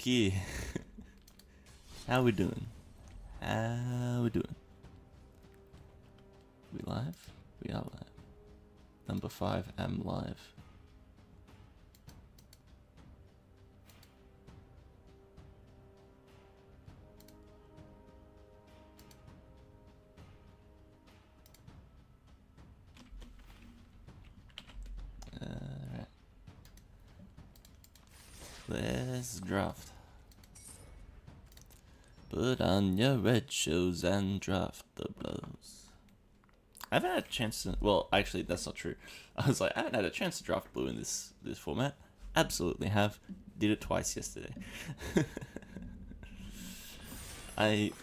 Lucky. How we doing? How we doing? We live? We are live. Number 5, am live. Alright. Let's draft. Put on your red shoes and draft the blows. I haven't had a chance to... Well, actually, that's not true. I was like, I haven't had a chance to draft blue in this format. Absolutely have. Did it twice yesterday.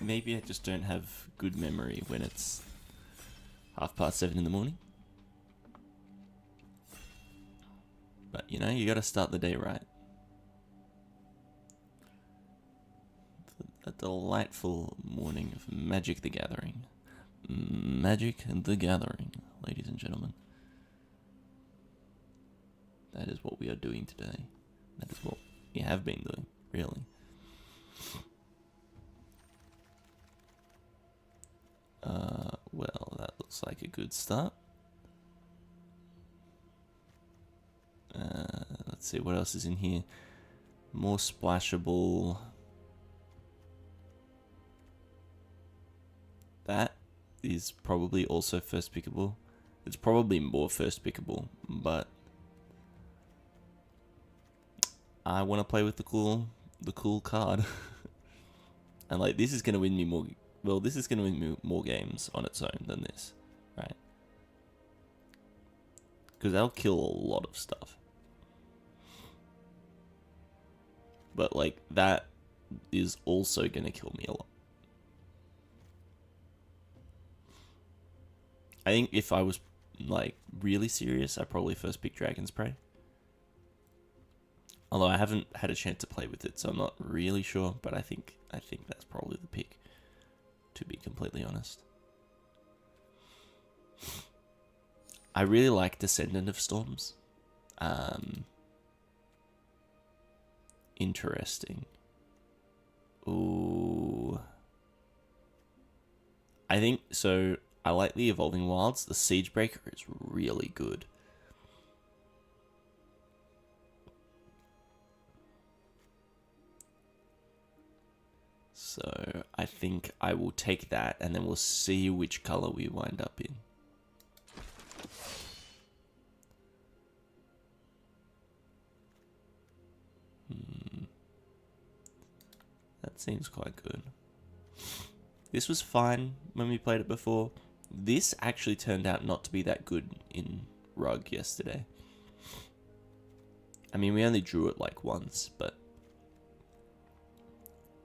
Maybe I just don't have good memory when it's 7:30 in the morning. But, you know, you gotta start the day right. A delightful morning of Magic the Gathering. Magic the Gathering, ladies and gentlemen. That is what we are doing today. That is what we have been doing, really. Well, that looks like a good start. Let's see, what else is in here? More splashable. That is probably also first pickable. It's probably more first pickable, but I want to play with the cool card. And like, this is going to win me more. Well, this is going to win me more games on its own than this, right? Because that'll kill a lot of stuff. But like, that is also going to kill me a lot. I think if I was like really serious, I'd probably first pick Dragon's Prey. Although I haven't had a chance to play with it, so I'm not really sure. But I think that's probably the pick, to be completely honest. I really like Descendant of Storms. Interesting. Ooh. I think so. I like the Evolving Wilds. The Siegebreaker is really good. So I think I will take that, and then we'll see which color we wind up in. That seems quite good. This was fine when we played it before. This actually turned out not to be that good in Rug yesterday. I mean, we only drew it like once, but...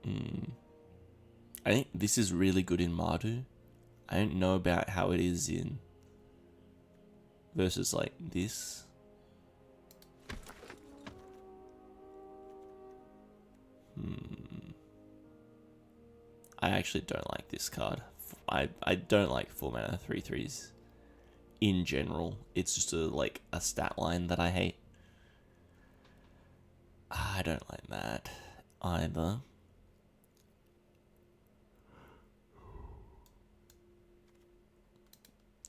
I think this is really good in Mardu. I don't know about how it is in... versus like this. I actually don't like this card. I don't like 4 mana 3/3s in general. It's just a stat line that I hate. I don't like that either.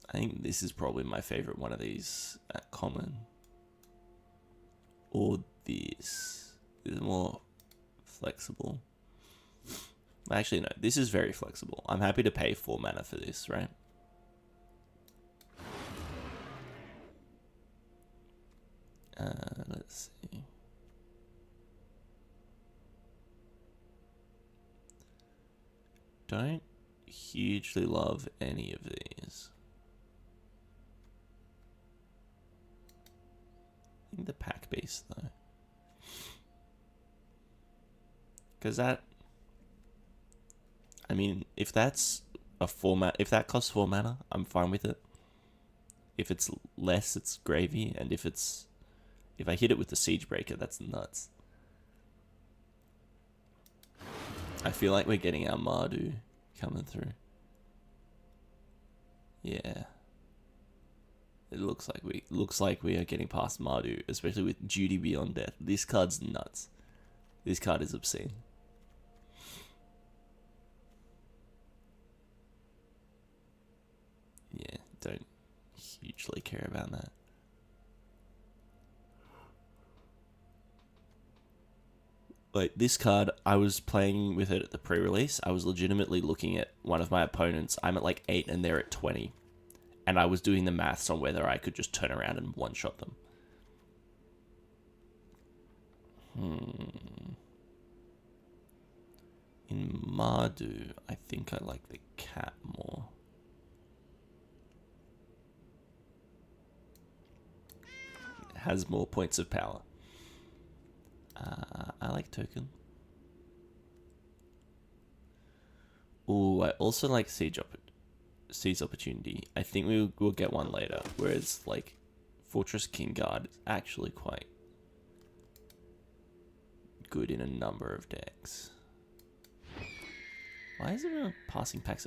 I think this is probably my favorite one of these at common. Or this. This is more flexible. Actually, no. This is very flexible. I'm happy to pay 4 mana for this, right? Let's see. Don't hugely love any of these. I think the pack base, though. Because that... I mean, if that's a format, if that costs 4 mana, I'm fine with it. If it's less, it's gravy, and if I hit it with the Siegebreaker, that's nuts. I feel like we're getting our Mardu coming through. Yeah. It looks like we are getting past Mardu, especially with Duty Beyond Death. This card's nuts. This card is obscene. Yeah, don't hugely care about that. Like, this card, I was playing with it at the pre-release. I was legitimately looking at one of my opponents. I'm at like 8 and they're at 20. And I was doing the maths on whether I could just turn around and one-shot them. In Mardu, I think I like the cat more. It has more points of power. I like Token. Ooh, I also like Siege Opportunity. I think we'll get one later. Whereas, like, Fortress King Guard is actually quite good in a number of decks. Why is everyone passing packs?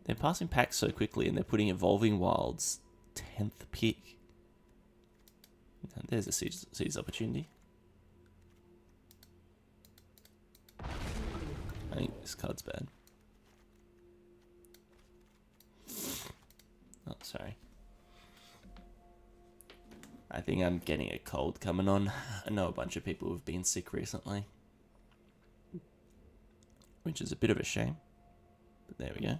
They're passing packs so quickly, and they're putting Evolving Wilds 10th pick. There's a Siege Opportunity. I think this card's bad. Oh, sorry. I think I'm getting a cold coming on. I know a bunch of people have been sick recently, which is a bit of a shame, but there we go.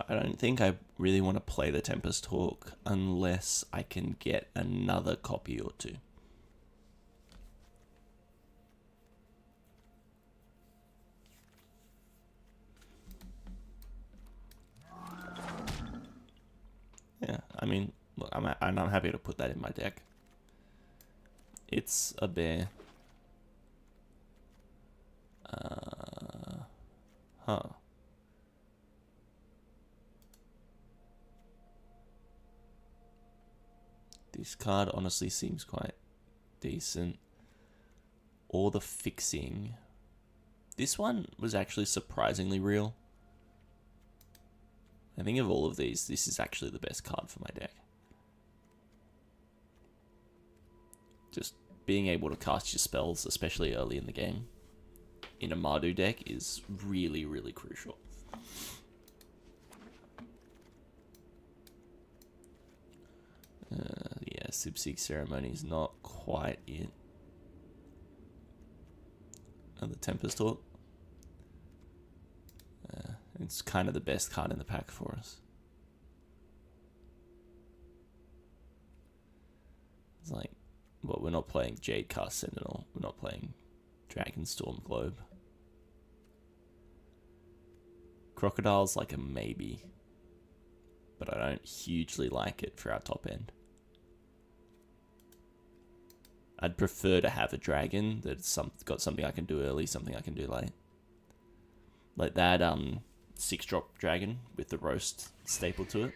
I don't think I really want to play the Tempest Hawk unless I can get another copy or two. Yeah, I mean, look, I'm happy to put that in my deck. It's a bear. Huh. This card honestly seems quite decent. All the fixing. This one was actually surprisingly real. I think of all of these, this is actually the best card for my deck. Just being able to cast your spells, especially early in the game, in a Mardu deck is really, really crucial. Yeah, Sipsig Ceremony is not quite it. And the Tempest Hawk. It's kind of the best card in the pack for us. It's like, well, we're not playing Jadecast Sentinel. We're not playing Dragonstorm Globe. Crocodile's like a maybe, but I don't hugely like it for our top end. I'd prefer to have a dragon that's got something I can do early, something I can do late. Like that 6-drop dragon with the roast staple to it.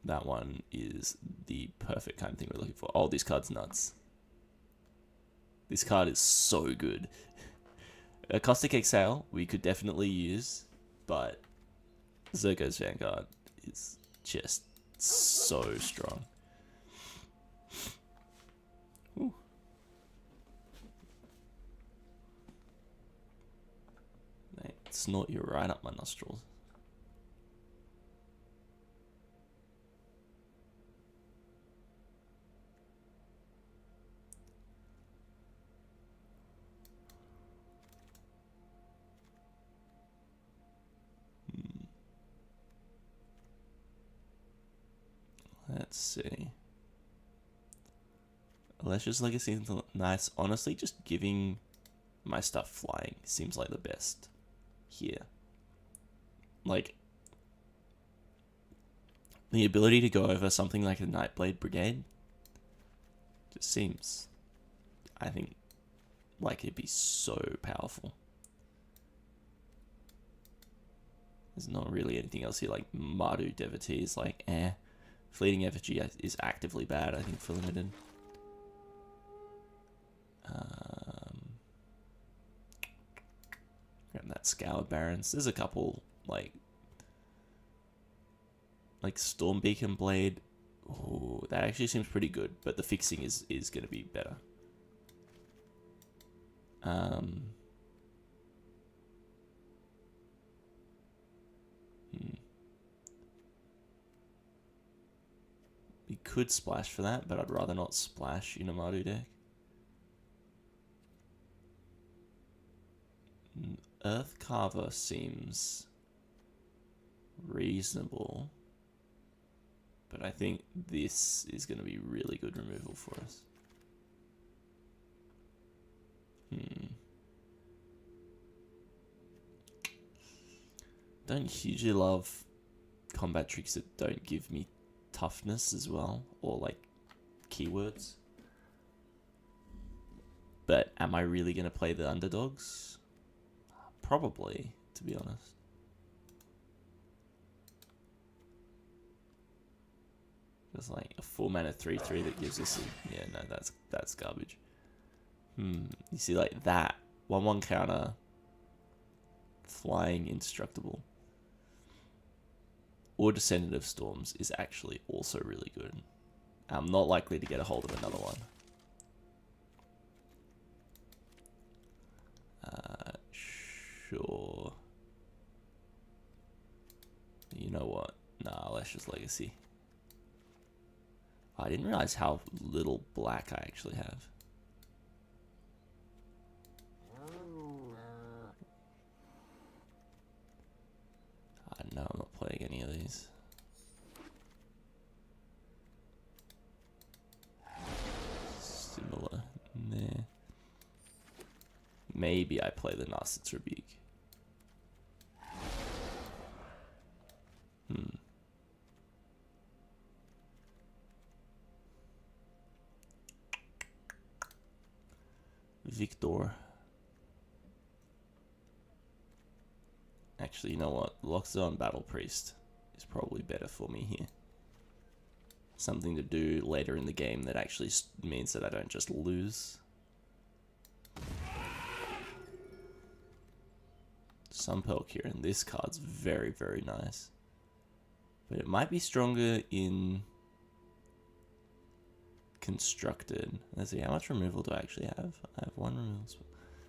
That one is the perfect kind of thing we're looking for. Oh, this card's nuts. This card is so good. A Caustic Exhale we could definitely use, but Zergo's Vanguard is just so strong. Ooh. Mate, snort you right up my nostrils. Let's see. Alessia's Legacy is nice. Honestly, just giving my stuff flying seems like the best here. Like, the ability to go over something like a Nightblade Brigade just seems, I think, like it'd be so powerful. There's not really anything else here. Like Mardu Devotee is like Fleeting Effigy is actively bad, I think, for limited. Grab that Scoured Barons. There's a couple like Storm Beacon Blade. Ooh, that actually seems pretty good, but the fixing is going to be better. We could splash for that, but I'd rather not splash in a Mardu deck. Earth Carver seems reasonable, but I think this is going to be really good removal for us. Don't hugely love combat tricks that don't give me toughness as well, or like keywords. But am I really going to play the underdogs? Probably, to be honest. Just like a 4-mana 3/3 that gives us a, yeah, no, that's garbage. You see, like that 1/1 counter, flying indestructible, or Descendant of Storms is actually also really good. I'm not likely to get a hold of another one. Sure. You know what? Nah, let's just Legacy. I didn't realize how little black I actually have. No, I'm not playing any of these. Similar. Nah. Maybe I play the Narset's Rebuke. Victor. Actually, you know what? Loxodon Battle Priest is probably better for me here. Something to do later in the game that actually means that I don't just lose. Sunpearl Kieran. This card's very, very nice. But it might be stronger in Constructed. Let's see, how much removal do I actually have? I have 1 removal.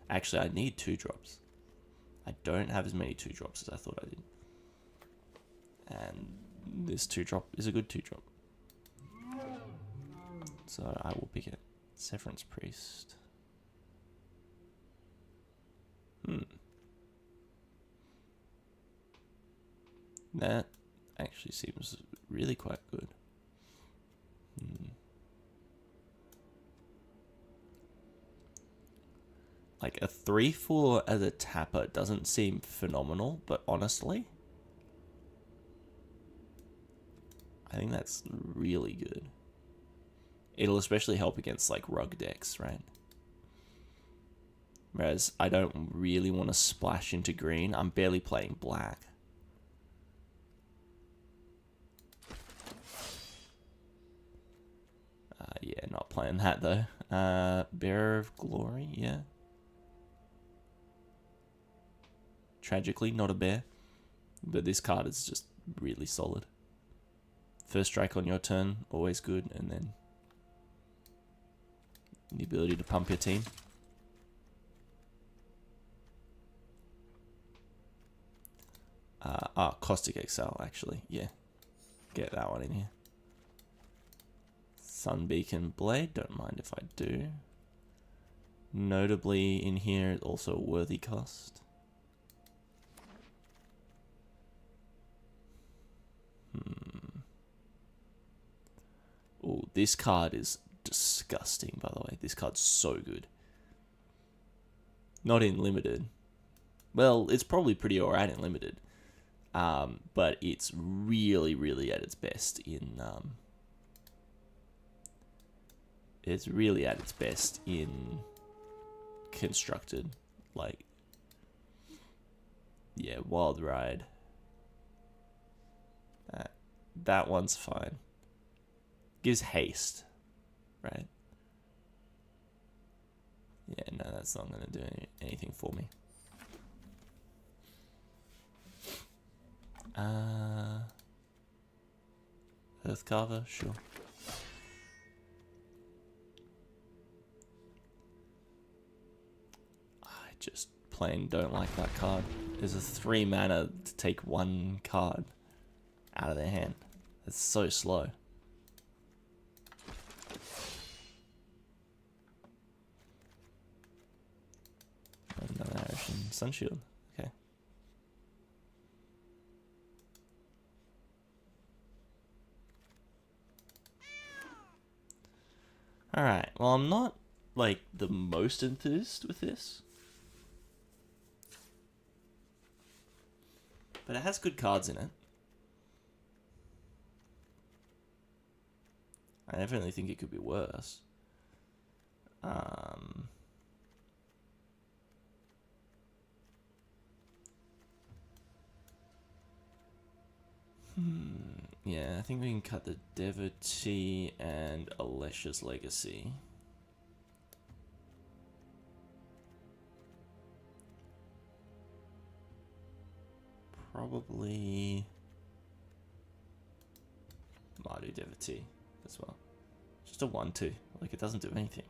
Actually, I need 2 drops. I don't have as many 2 drops as I thought I did. And this 2 drop is a good 2 drop. So I will pick it. Severance Priest. That actually seems really quite good. Like a 3/4 as a tapper doesn't seem phenomenal, but honestly, I think that's really good. It'll especially help against like rug decks, right? Whereas I don't really want to splash into green. I'm barely playing black. Yeah, not playing that though. Bearer of Glory, yeah. Tragically, not a bear. But this card is just really solid. First strike on your turn, always good. And then the ability to pump your team. Caustic Exile, actually. Yeah. Get that one in here. Sunbeacon Blade, don't mind if I do. Notably in here, also a worthy cost. Oh, this card is disgusting, by the way. This card's so good. Not in limited. Well, it's probably pretty alright in limited. But it's really, really at its best in... it's really at its best in Constructed. Like... yeah, Wild Ride. That one's fine. Gives haste, right? Yeah, no, that's not going to do anything for me. Earthcarver, sure. I just plain don't like that card. There's a 3 mana to take 1 card out of their hand. It's so slow. Another Ocean Sunshield. Okay. Alright, well, I'm not, like, the most enthused with this. But it has good cards in it. I definitely think it could be worse. Yeah, I think we can cut the Devotee and Alesha's Legacy. Probably Mardu Devotee as well. Just a 1/2. Like, it doesn't do anything.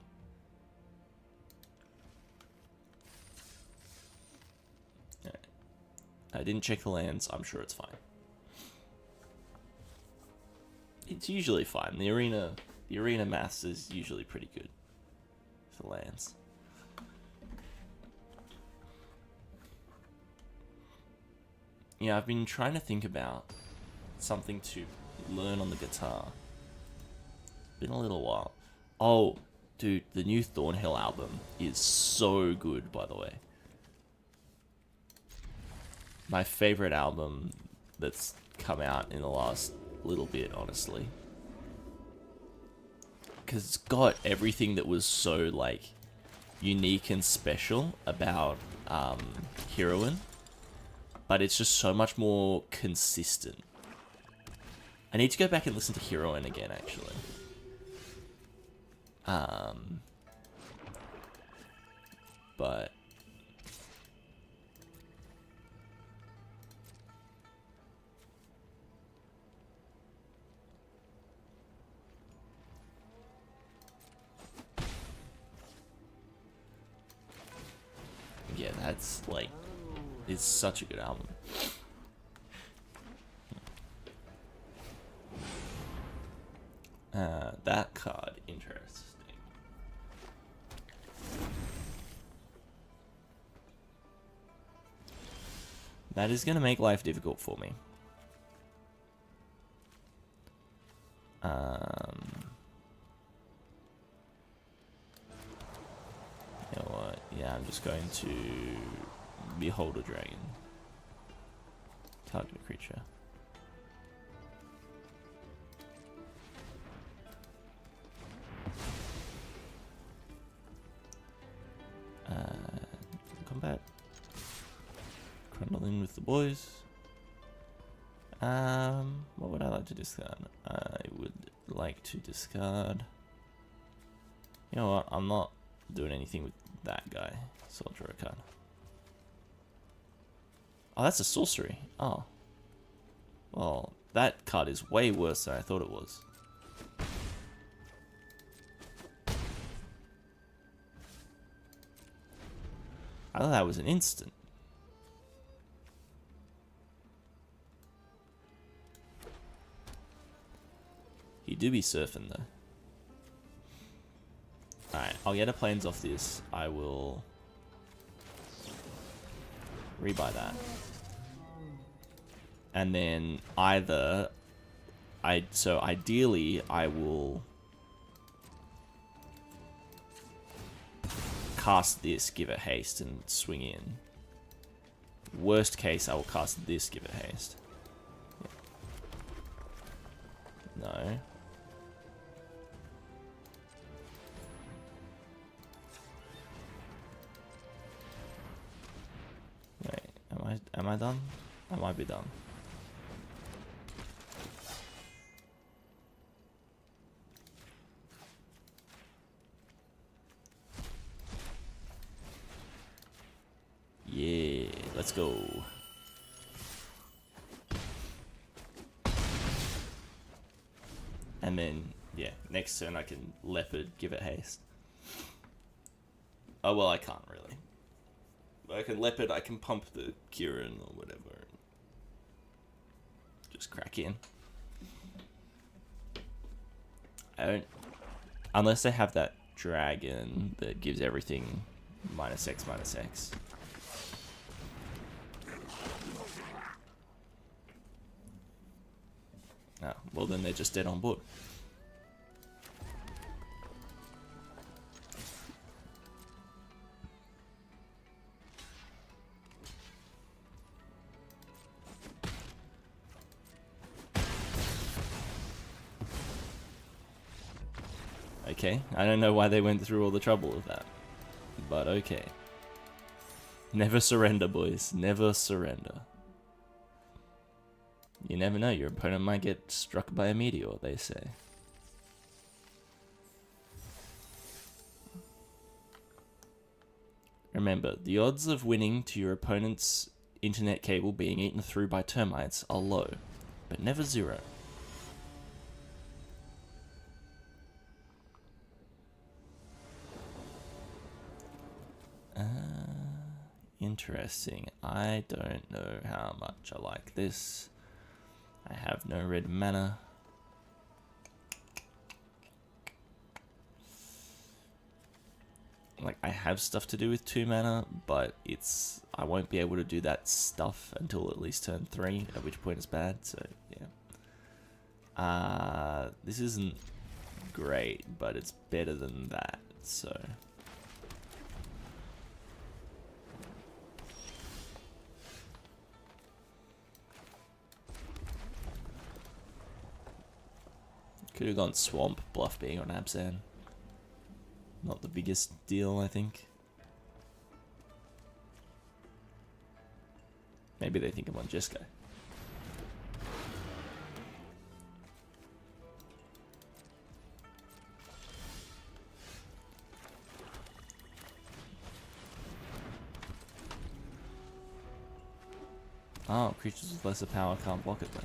Alright. I didn't check the lands. I'm sure it's fine. It's usually fine. The arena maths is usually pretty good for lands. Yeah, I've been trying to think about something to learn on the guitar. It's been a little while. Oh, dude, the new Thornhill album is so good, by the way. My favorite album that's come out in the last little bit, honestly. Because it's got everything that was so, like, unique and special about Heroine. But it's just so much more consistent. I need to go back and listen to Heroine again, actually. But yeah, that's like, it's such a good album. That card, interesting. That is going to make life difficult for me. You know what? Yeah, I'm just going to Behold a Dragon. Target a creature. Combat. Crundle in with the boys. What would I like to discard? I would like to discard... You know what? I'm not doing anything with that guy. So I'll draw a card. Oh, that's a sorcery. Oh. Well, that card is way worse than I thought it was. I thought that was an instant. You do be surfing though. Alright, I'll get a planes off this. I will rebuy that. And then either so ideally I will cast this, give it haste, and swing in. Worst case, I will cast this, give it haste. Yeah. No. Wait, am I done? I might be done. Let's go. And then, yeah, next turn I can Leopard, give it haste. Oh, well, I can't really. I can Leopard, I can pump the Kieran or whatever. Just crack in. I don't... Unless they have that dragon that gives everything -X, -X. Oh, well then they're just dead on board. Okay, I don't know why they went through all the trouble of that, but okay. Never surrender, boys. Never surrender. You never know, your opponent might get struck by a meteor, they say. Remember, the odds of winning to your opponent's internet cable being eaten through by termites are low, but never zero. Interesting. I don't know how much I like this. I have no red mana. Like, I have stuff to do with 2 mana, but I won't be able to do that stuff until at least turn 3, at which point it's bad, so yeah. This isn't great, but it's better than that, so... Could have gone Swamp, Bluff being on Abzan. Not the biggest deal, I think. Maybe they think I'm on Jeskai. Oh, creatures with lesser power can't block it then.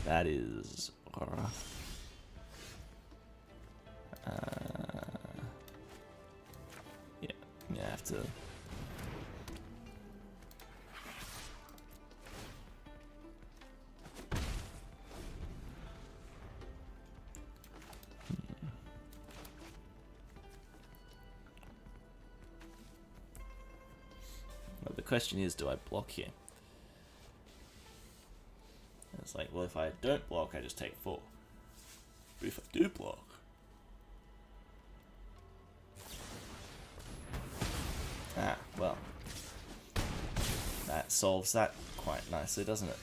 That is rough. Yeah, I'm gonna have to. Well, the question is, do I block here? It's like, well, if I don't block, I just take 4. But if I do block... Ah, well. That solves that quite nicely, doesn't it?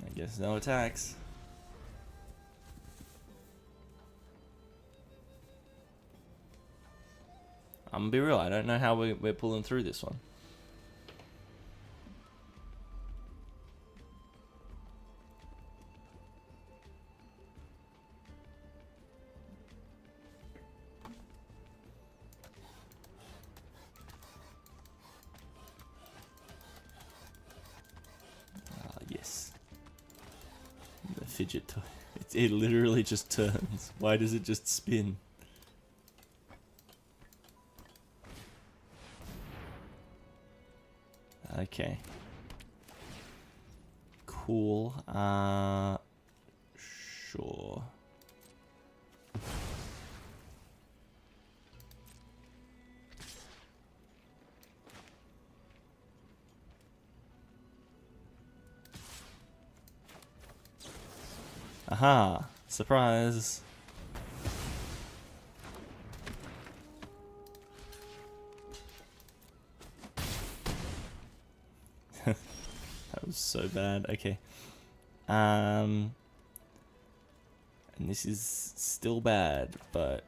I guess no attacks. I'm gonna be real, I don't know how we're pulling through this one. Ah, yes. The fidget toy. It literally just turns. Why does it just spin? Okay. Cool. Sure. Aha! Surprise! That was so bad. Okay. And this is still bad, but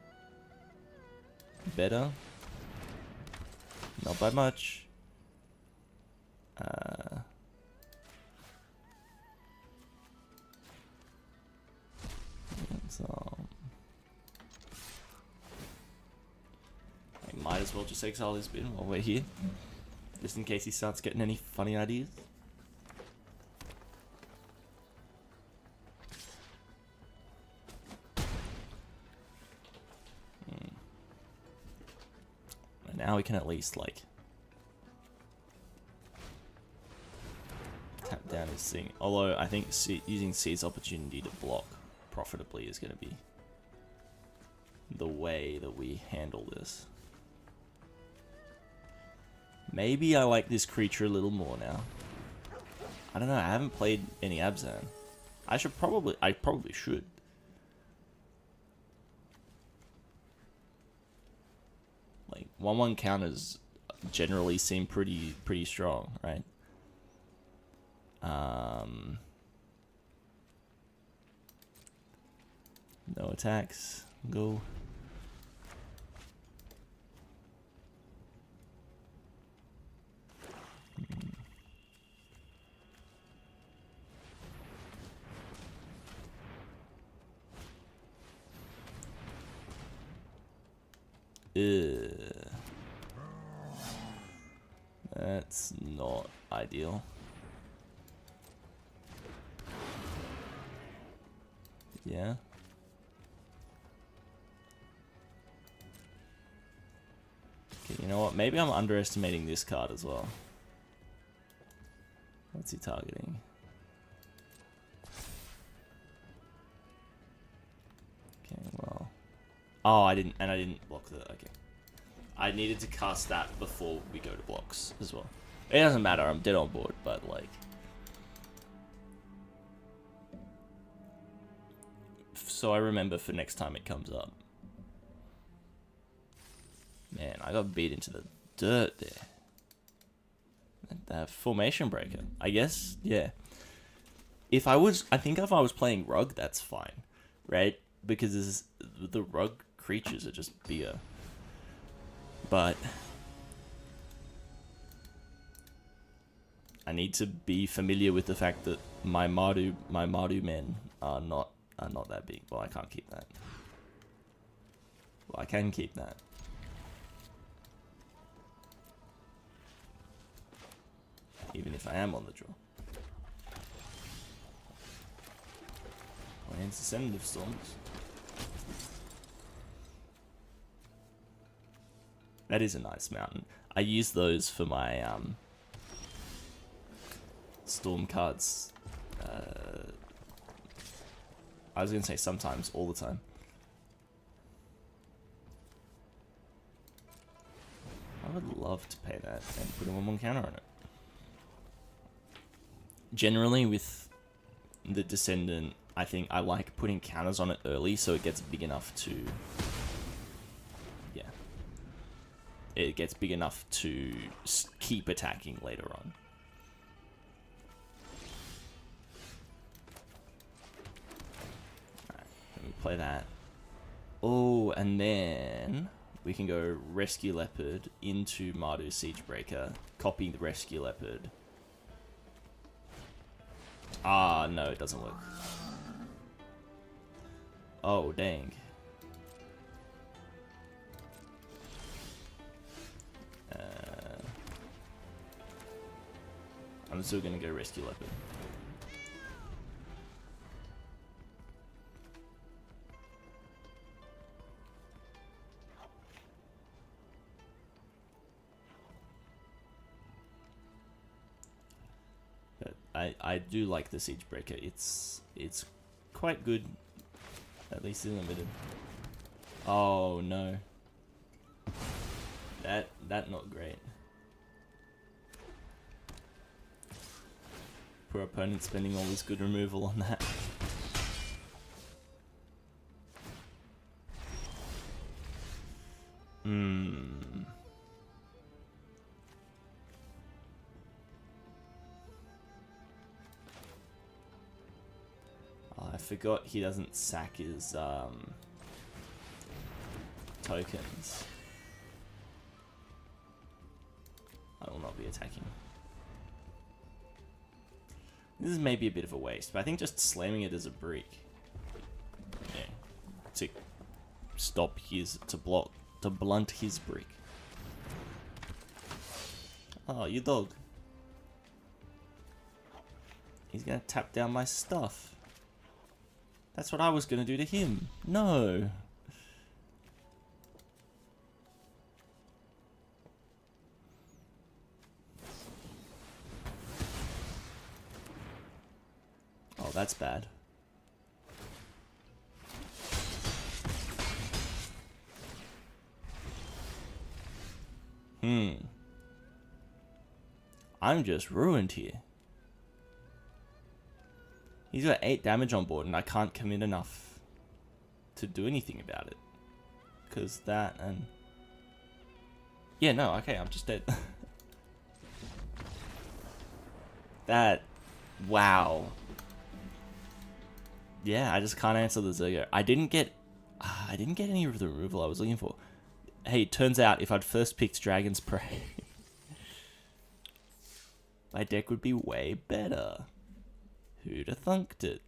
better. Not by much. So I might as well just exile this bin while we're here, just in case he starts getting any funny ideas. And now we can at least like tap down his thing. Although I think using C's opportunity to block profitably is going to be the way that we handle this. Maybe I like this creature a little more now. I don't know, I haven't played any Abzan. I probably should. Like 1/1 counters generally seem pretty strong, right? No attacks. Go. That's not ideal. Yeah. Okay, you know what? Maybe I'm underestimating this card as well. What's he targeting? Okay, well. Oh, I didn't block the. Okay. I needed to cast that before we go to blocks as well. It doesn't matter, I'm dead on board, but like. So I remember for next time it comes up. Man, I got beat into the dirt there. That formation breaker, I guess, yeah. I think if I was playing Rug, that's fine, right? Because the Rug creatures are just bigger. But I need to be familiar with the fact that my Mardu men are not that big. Well, I can't keep that. Well, I can keep that. Even if I am on the draw. Lands Ascendant Storms. That is a nice mountain. I use those for my storm cards. I was going to say sometimes, all the time. I would love to pay that and put a 1/1 counter on it. Generally with the Descendant, I think I like putting counters on it early so it gets big enough to... Yeah. It gets big enough to keep attacking later on. Alright, let me play that. Oh, and then we can go Rescue Leopard into Mardu Siegebreaker, copy the Rescue Leopard. Ah, no, it doesn't work. Oh, dang. I'm still gonna go Rescue Leopard. I do like the Siegebreaker. It's quite good, at least in the middle. Oh no, that not great. Poor opponent spending all this good removal on that. I forgot he doesn't sack his tokens. be attacking. This is maybe a bit of a waste, but I think just slamming it as a brick, yeah, to stop his, to blunt his brick. Oh, you dog. He's gonna tap down my stuff. That's what I was gonna do to him. No. Oh, that's bad. I'm just ruined here. He's got 8 damage on board and I can't commit enough to do anything about it. Because that and... Yeah, no, okay, I'm just dead. That... Wow. Yeah, I just can't answer the Zergo. I didn't get any of the removal I was looking for. Hey, it turns out if I'd first picked Dragon's Prey, my deck would be way better. Who'd have thunked it?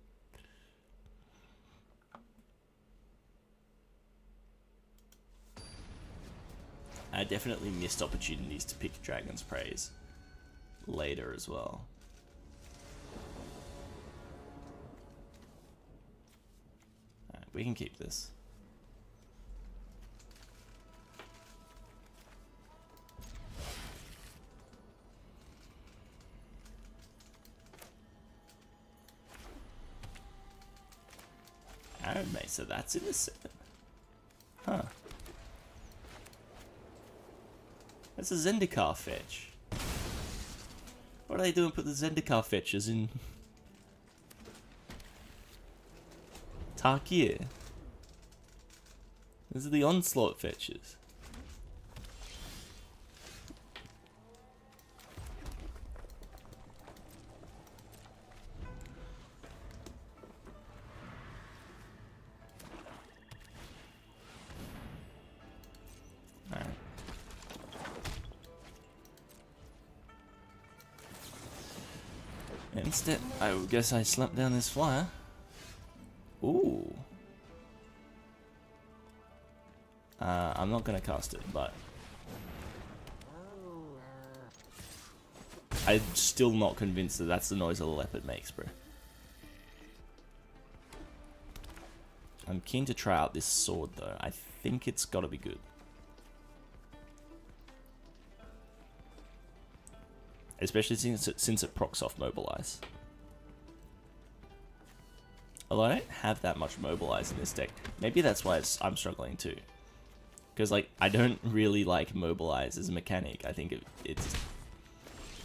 I definitely missed opportunities to pick Dragon's Praise later as well. Alright, we can keep this. Iron Mesa, that's in the 7. Huh. That's a Zendikar fetch. What are they doing? Put the Zendikar fetches in Tarkir. These are the Onslaught fetches. Instead, I guess I slapped down this flyer. Ooh. I'm not gonna cast it, but I'm still not convinced that that's the noise a leopard makes, bro. I'm keen to try out this sword, though. I think it's gotta be good. Especially since it procs off Mobilize. Although I don't have that much Mobilize in this deck. Maybe that's why I'm struggling too. Because like, I don't really like Mobilize as a mechanic. I think it's...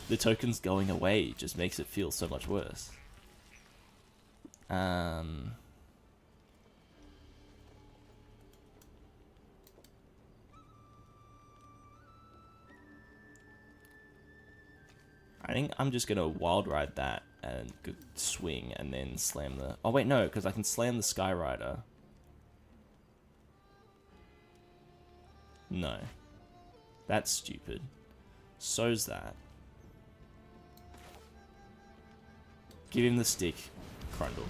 The tokens going away just makes it feel so much worse. I think I'm just gonna wild ride that and swing and then slam the... Oh wait, no, because I can slam the Sky Rider. No. That's stupid. So's that. Give him the stick, Crundle.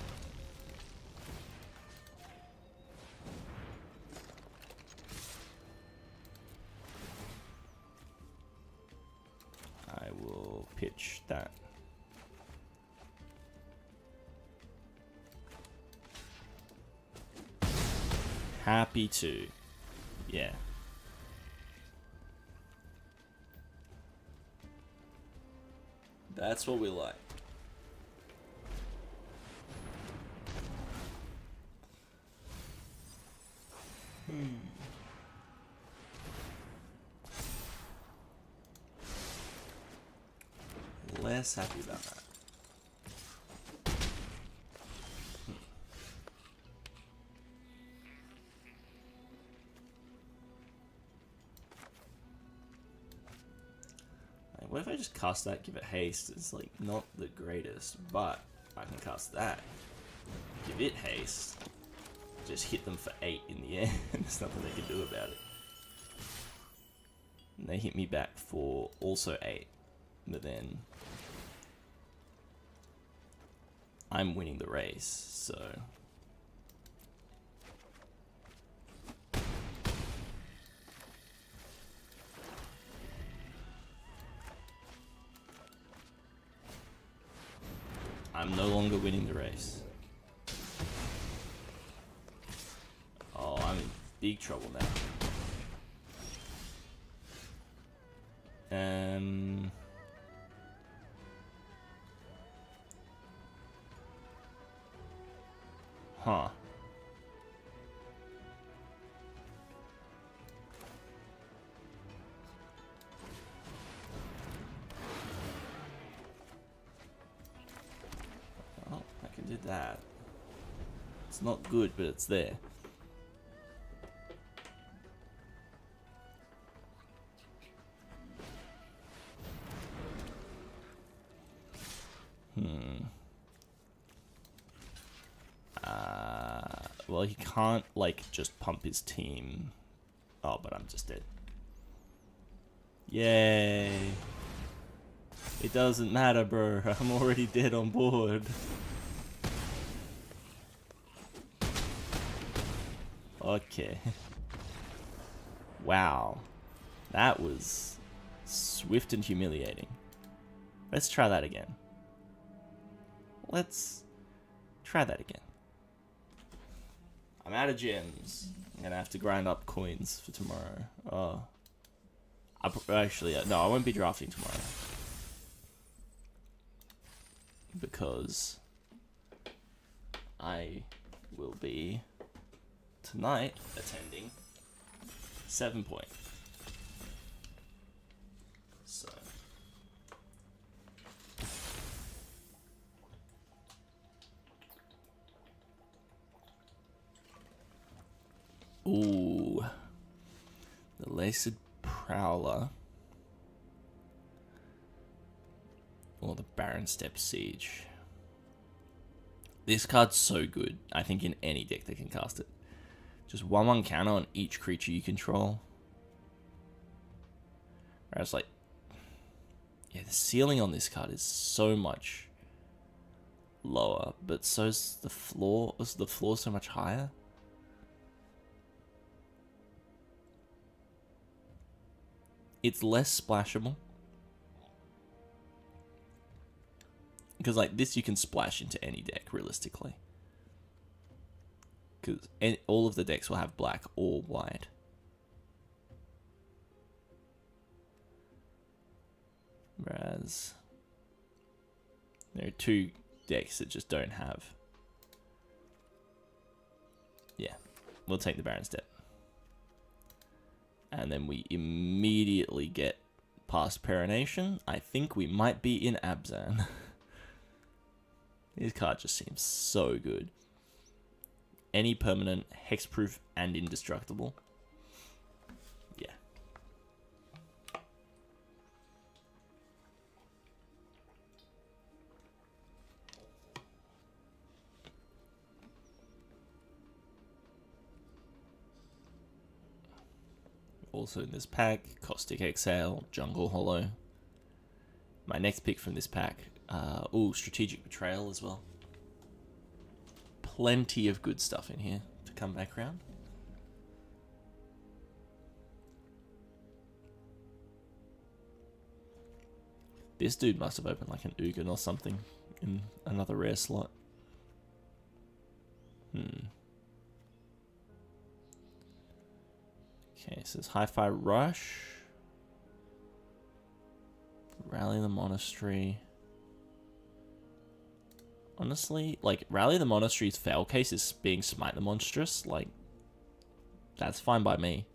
I will pitch that. Happy to. Yeah. That's what we like. Less happy about that. Like, what if I just cast that, give it haste? It's like not the greatest, but I can cast that, give it haste, just hit them for 8 in the air, and there's nothing they can do about it. And they hit me back for also 8. But then I'm winning the race, so I'm no longer winning the race. Oh, I'm in big trouble now. Huh. Oh, I can do that. It's not good, but it's there. Well, he can't, like, just pump his team. Oh, but I'm just dead. Yay. It doesn't matter, bro. I'm already dead on board. Okay. Wow. That was swift and humiliating. Let's try that again. Let's try that again. I'm out of gems. I'm gonna have to grind up coins for tomorrow. Oh. Actually, no, I won't be drafting tomorrow. Because I will be tonight attending 7 Point. So ooh, the Laced Prowler or the Barren Step Siege. This card's so good, I think, in any deck that can cast it. Just 1/1 counter on each creature you control. Whereas, like, yeah, the ceiling on this card is so much lower, but so's the floor. Is the floor so much higher? It's less splashable. Because, like, this you can splash into any deck, realistically. Because all of the decks will have black or white. Whereas there are 2 decks that just don't have. Yeah, we'll take the Barren Step. And then we immediately get past Perenation. I think we might be in Abzan. This card just seems so good. Any permanent, hexproof, and indestructible. Yeah. Also in this pack, Caustic Exhale, Jungle Hollow. My next pick from this pack, Strategic Betrayal as well. Plenty of good stuff in here to come back around. This dude must have opened like an Ugin or something in another rare slot. Okay, so it's Hi-Fi Rush. Rally the Monastery. Honestly, like, Rally the Monastery's fail case is being Smite the Monstrous. Like, that's fine by me.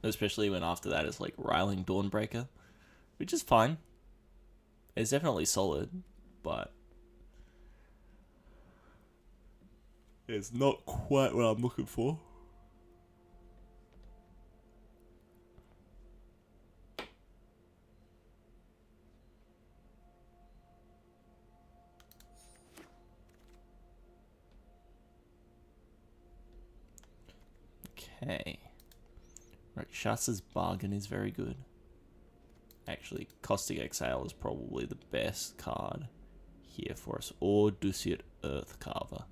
Especially when after that is, like, Riling Dawnbreaker. Which is fine. It's definitely solid, but it's not quite what I'm looking for. Okay. Rakshas's Bargain is very good. Actually, Caustic Exhale is probably the best card here for us. Or Dusiat Earthcarver.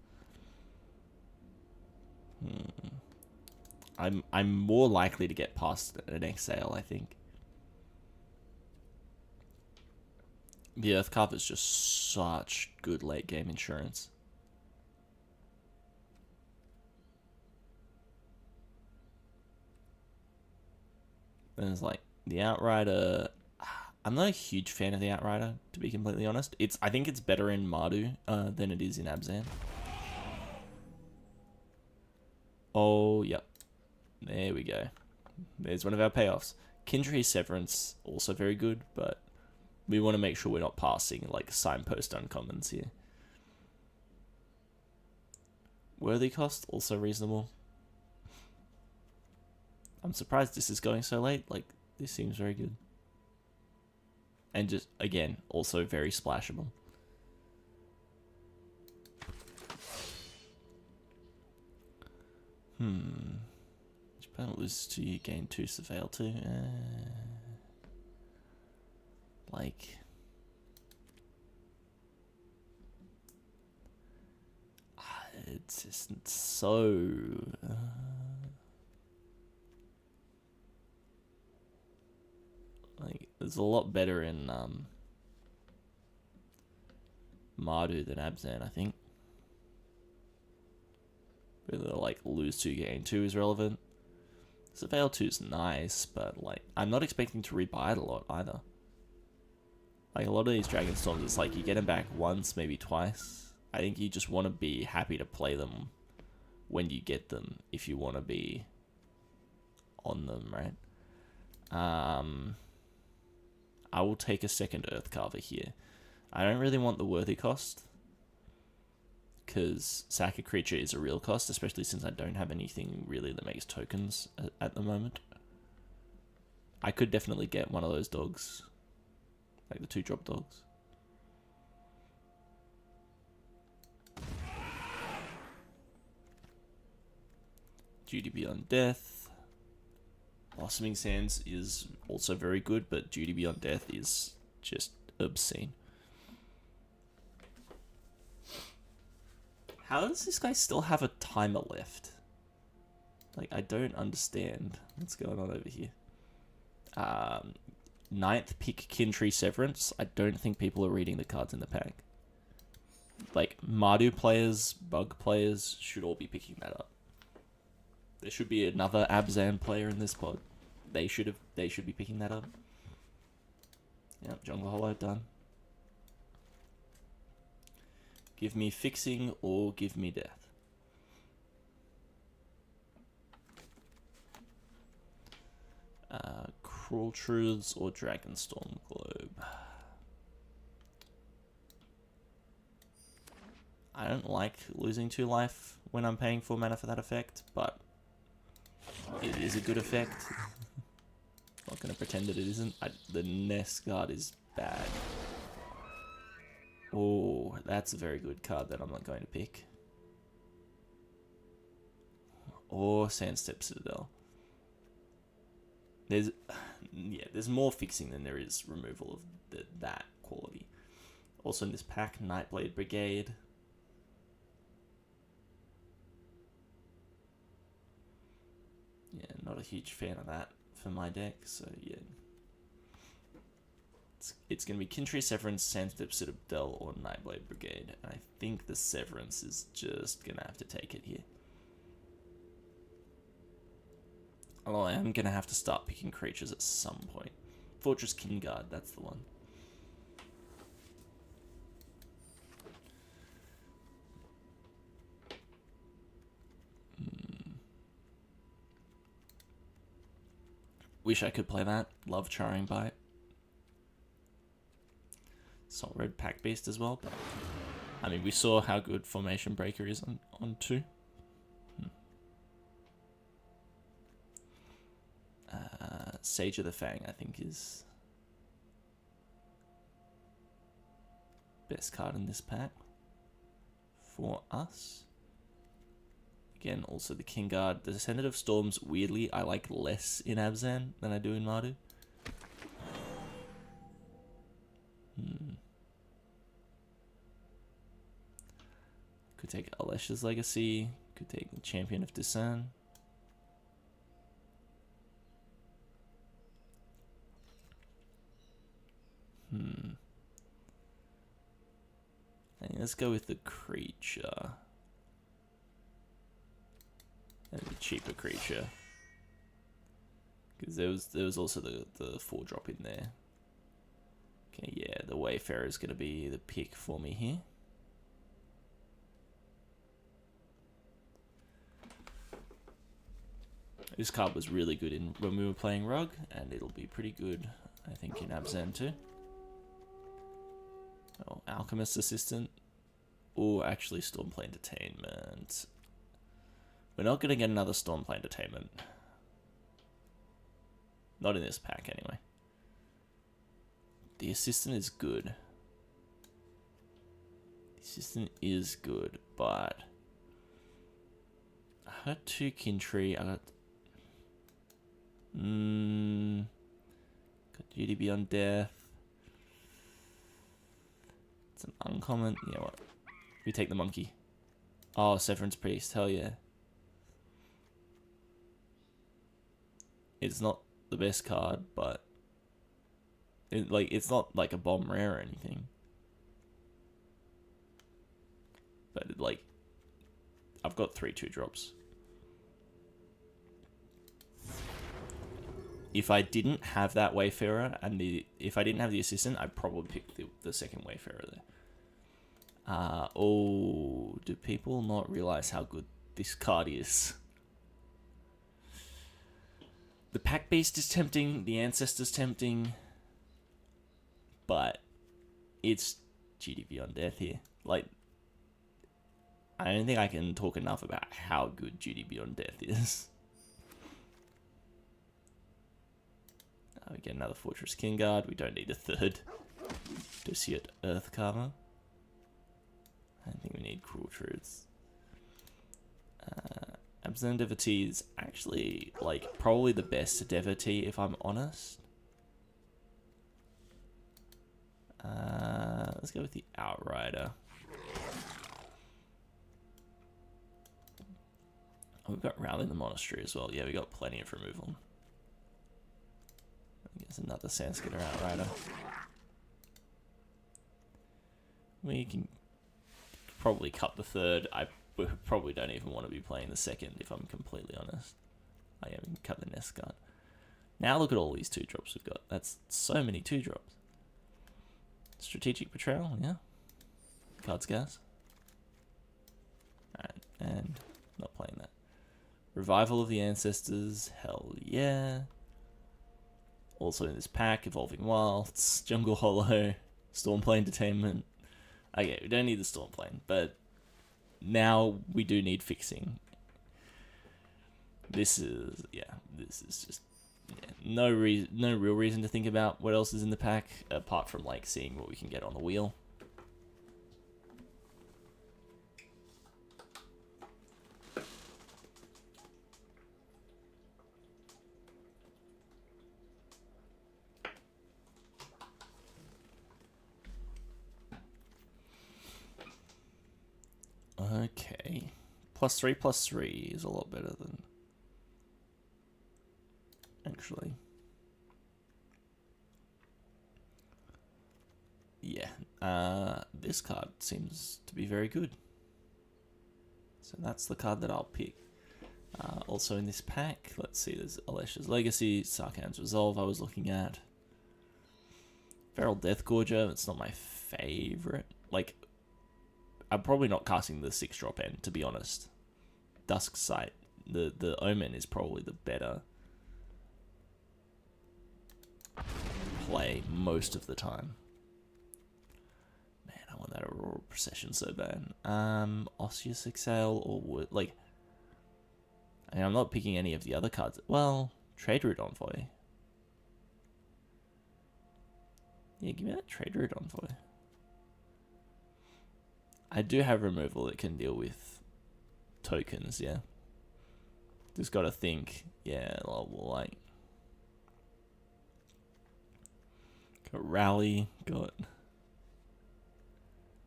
I'm more likely to get past an Exhale, I think. The Earthcarver is just such good late game insurance. And it's like the Outrider. I'm not a huge fan of the Outrider, to be completely honest. I think it's better in Mardu than it is in Abzan. Oh, yep. There we go. There's one of our payoffs. Kindred Severance, also very good, but we want to make sure we're not passing like Signpost uncommons here. Worthy cost, also reasonable. I'm surprised this is going so late. Like, this seems very good. And just, again, also very splashable. Which opponent loses to you, gain 2, Surveil 2. Like... it's just so... like, there's a lot better in Mardu than Abzan, I think. Whether like lose 2, gain 2 is relevant. Surveil 2 is nice, but like I'm not expecting to rebuy it a lot either. Like a lot of these Dragon Storms, it's like you get them back once, maybe twice. I think you just want to be happy to play them when you get them, if you want to be on them, right? I will take a second Earthcarver here. I don't really want the worthy cost, because sack a creature is a real cost, especially since I don't have anything really that makes tokens at the moment. I could definitely get one of those dogs, like the 2-drop dogs. Duty Beyond Death. Blossoming Sands is also very good, but Duty Beyond Death is just obscene. How does this guy still have a timer left? Like, I don't understand what's going on over here. 9th pick Kindred Severance. I don't think people are reading the cards in the pack. Like, Mardu players, Bug players should all be picking that up. There should be another Abzan player in this pod. They should be picking that up. Yep, Jungle Hollow done. Give me fixing or give me death. Cruel Truths or Dragonstorm Globe. I don't like losing 2 life when I'm paying 4 mana for that effect, but it is a good effect. Not going to pretend that it isn't. The Nest Guard is bad. Oh, that's a very good card that I'm not going to pick. Or Sandstep Citadel. There's more fixing than there is removal of that quality. Also in this pack, Nightblade Brigade. Yeah, not a huge fan of that for my deck, so yeah. It's going to be Kindred Severance, Sandstep Citadel, or Nightblade Brigade. And I think the Severance is just going to have to take it here. Although I am going to have to start picking creatures at some point. Fortress Kingguard, that's the one. Wish I could play that. Love Charring Bite. Salt Red Pack Beast as well, but I mean, we saw how good Formation Breaker is on 2. Sage of the Fang, I think, is best card in this pack for us. Again, also the King Guard. The Descendant of Storms, weirdly, I like less in Abzan than I do in Mardu. Could take Alesh's Legacy. Could take the Champion of Discern. And let's go with the creature. And the cheaper creature. Because there was also the 4-drop in there. Okay, yeah, the Wayfarer is going to be the pick for me here. This card was really good when we were playing Rug, and it'll be pretty good, I think, in Abzan too. Oh, Alchemist Assistant. Or actually Stormplay Entertainment. We're not going to get another Stormplay Entertainment. Not in this pack, anyway. The Assistant is good. The Assistant is good, but... I got 2 Kintry, I got... got Duty Beyond Death. It's an uncommon... Yeah, what? We take the Monkey. Oh, Severance Priest, hell yeah. It's not the best card, but... it's not like a bomb rare or anything. But, I've got 3 2-drops. If I didn't have that Wayfarer, and if I didn't have the Assistant, I'd probably pick the second Wayfarer there. Oh, do people not realize how good this card is? The Pack Beast is tempting, the Ancestor's tempting, but it's GD Beyond Death here. I don't think I can talk enough about how good GD Beyond Death is. We get another Fortress King Guard. We don't need a 3rd. Dosiet Earthcarver. I don't think we need Cruel Truths. Abzan Devotee is actually, probably the best Devotee, if I'm honest. Let's go with the Outrider. Oh, we've got Rally the Monastery as well. Yeah, we got plenty of removal. I guess another Sandscatter Outrider. We can probably cut the 3rd. I probably don't even want to be playing the 2nd, if I'm completely honest. Oh yeah, we can cut the Nest Guard. Now look at all these 2-drops we've got. That's so many 2-drops. Strategic Betrayal, yeah. Cards Gas. Alright, and not playing that. Revival of the Ancestors, hell yeah. Also in this pack, Evolving Wilds, Jungle Hollow, Stormplane Entertainment. Okay, we don't need the Stormplane, but now we do need fixing. This is just no real reason to think about what else is in the pack apart from seeing what we can get on the wheel. Okay. +3/+3 is a lot better than... Actually. Yeah. This card seems to be very good. So that's the card that I'll pick. Also in this pack, let's see, there's Alesh's Legacy, Sarkhan's Resolve I was looking at. Feral Deathgorger, it's not my favorite. I'm probably not casting the 6-drop end, to be honest. Dusk Sight, the Omen is probably the better play most of the time. Man, I want that Aurora Procession so bad. Osseous Exhale or Wood, I'm not picking any of the other cards. Well, Trade Route Envoy. Yeah, give me that Trade Route Envoy. I do have removal that can deal with tokens, yeah. Just gotta think. Yeah, like got rally, got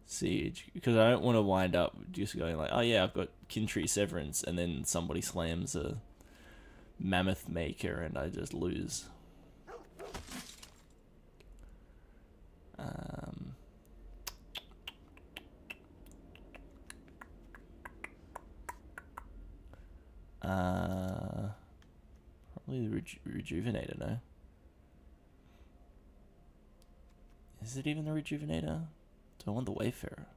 siege, because I don't want to wind up just going like, oh yeah, I've got Kintree Severance, and then somebody slams a Mammoth Maker and I just lose. Probably the Rejuvenator, no? Is it even the Rejuvenator? Do I want the Wayfarer?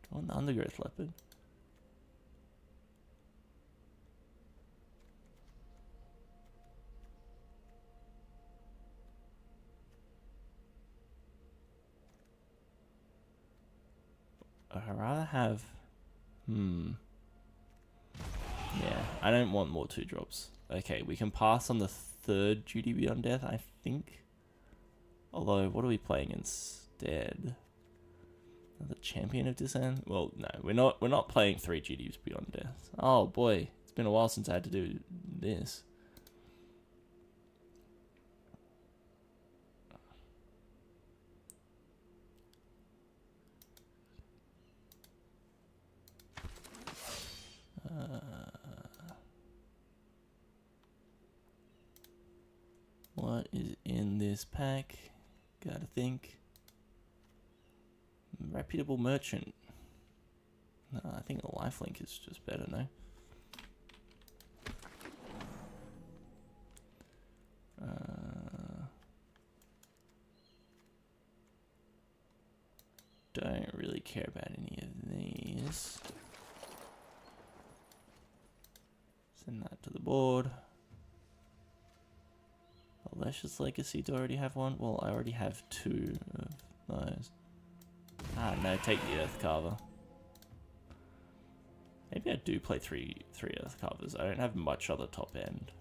Do I want the Undergrowth Leopard? I'd rather have... Yeah, I don't want more 2-drops. Okay, we can pass on the third Duty Beyond Death, I think. Although, what are we playing instead? The Champion of Dissent? Well, no, we're not playing 3 Duties Beyond Death. Oh boy, it's been a while since I had to do this. What is in this pack? Gotta think. Reputable Merchant. No, I think a lifelink is just better, no? Don't really care about any of these. Send that to the board. Alessia's Legacy, do I already have one? Well, I already have 2 of those. Ah, no, take the Earth Carver. Maybe I do play three Earth Carvers. I don't have much other top end.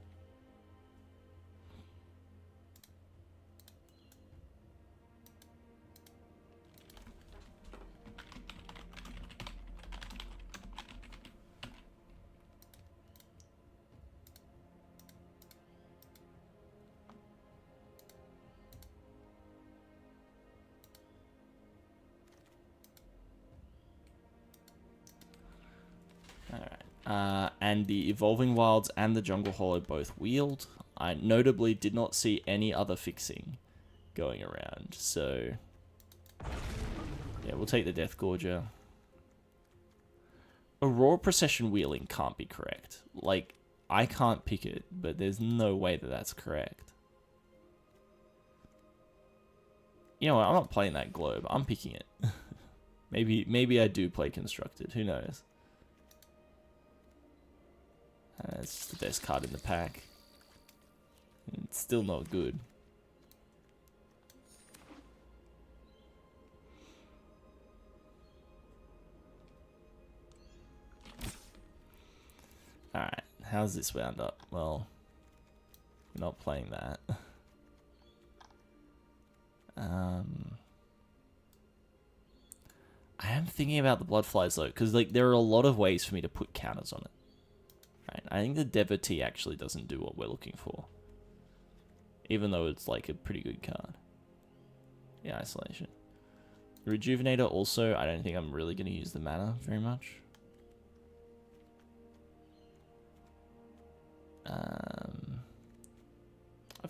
And the Evolving Wilds and the Jungle Hollow both wheeled. I notably did not see any other fixing going around, so yeah, we'll take the Death Gorger. Aurora Procession wheeling can't be correct. Like, I can't pick it, but there's no way that that's correct. You know what, I'm not playing that Globe, I'm picking it. maybe I do play Constructed, who knows? It's the best card in the pack. It's still not good. Alright, how's this wound up? Well, we're not playing that. I am thinking about the Bloodflies though, because like there are a lot of ways for me to put counters on it. Right, I think the Devotee actually doesn't do what we're looking for, even though it's like a pretty good card. Yeah, Isolation. The Rejuvenator also, I don't think I'm really going to use the mana very much. I've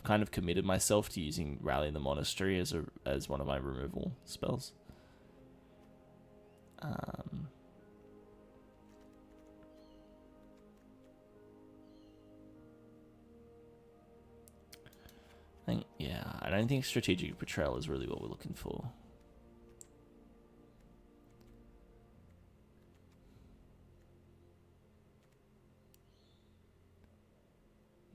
kind of committed myself to using Rally the Monastery as one of my removal spells. I don't think Strategic Betrayal is really what we're looking for.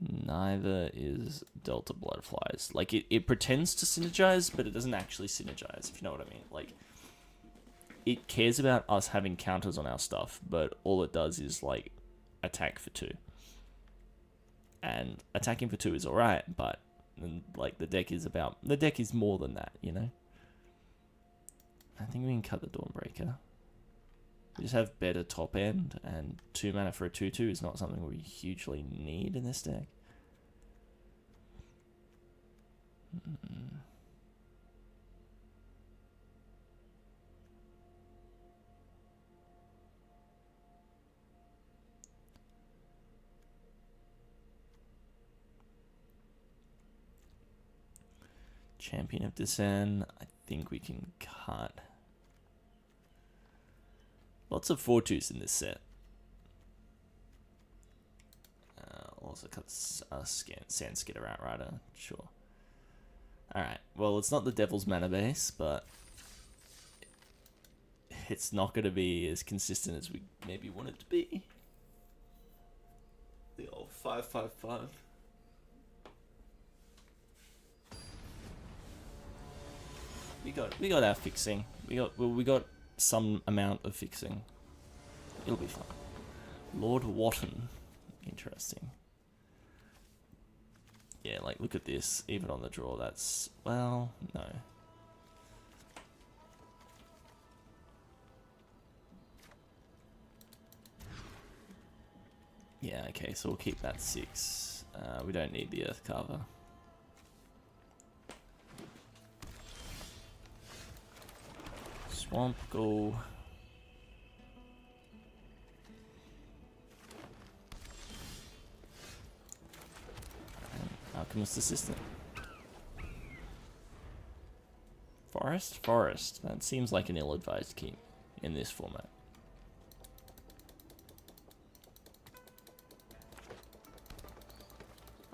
Neither is Delta Bloodflies. Like, it pretends to synergize, but it doesn't actually synergize, if you know what I mean. Like, it cares about us having counters on our stuff, but all it does is, like, attack for 2. And attacking for 2 is alright, but, like, the deck is more than that, you know? I think we can cut the Dawnbreaker. We just have better top end, and 2 mana for a 2/2 is not something we hugely need in this deck. Champion of Descent, I think we can cut. Lots of 4/2s in this set. Also cut Sandskitter Outrider, sure. Alright, well, it's not the Devil's Mana base, but it's not going to be as consistent as we maybe want it to be. The old 5/5/5. We got our fixing. We got some amount of fixing. It'll be fun. Lord Wotton. Interesting. Yeah, like, look at this. Even on the draw, that's... well, no. Yeah, okay, so we'll keep that 6. We don't need the Earth Carver. Swamp, go. Alchemist Assistant. Forest. That seems like an ill-advised keep in this format.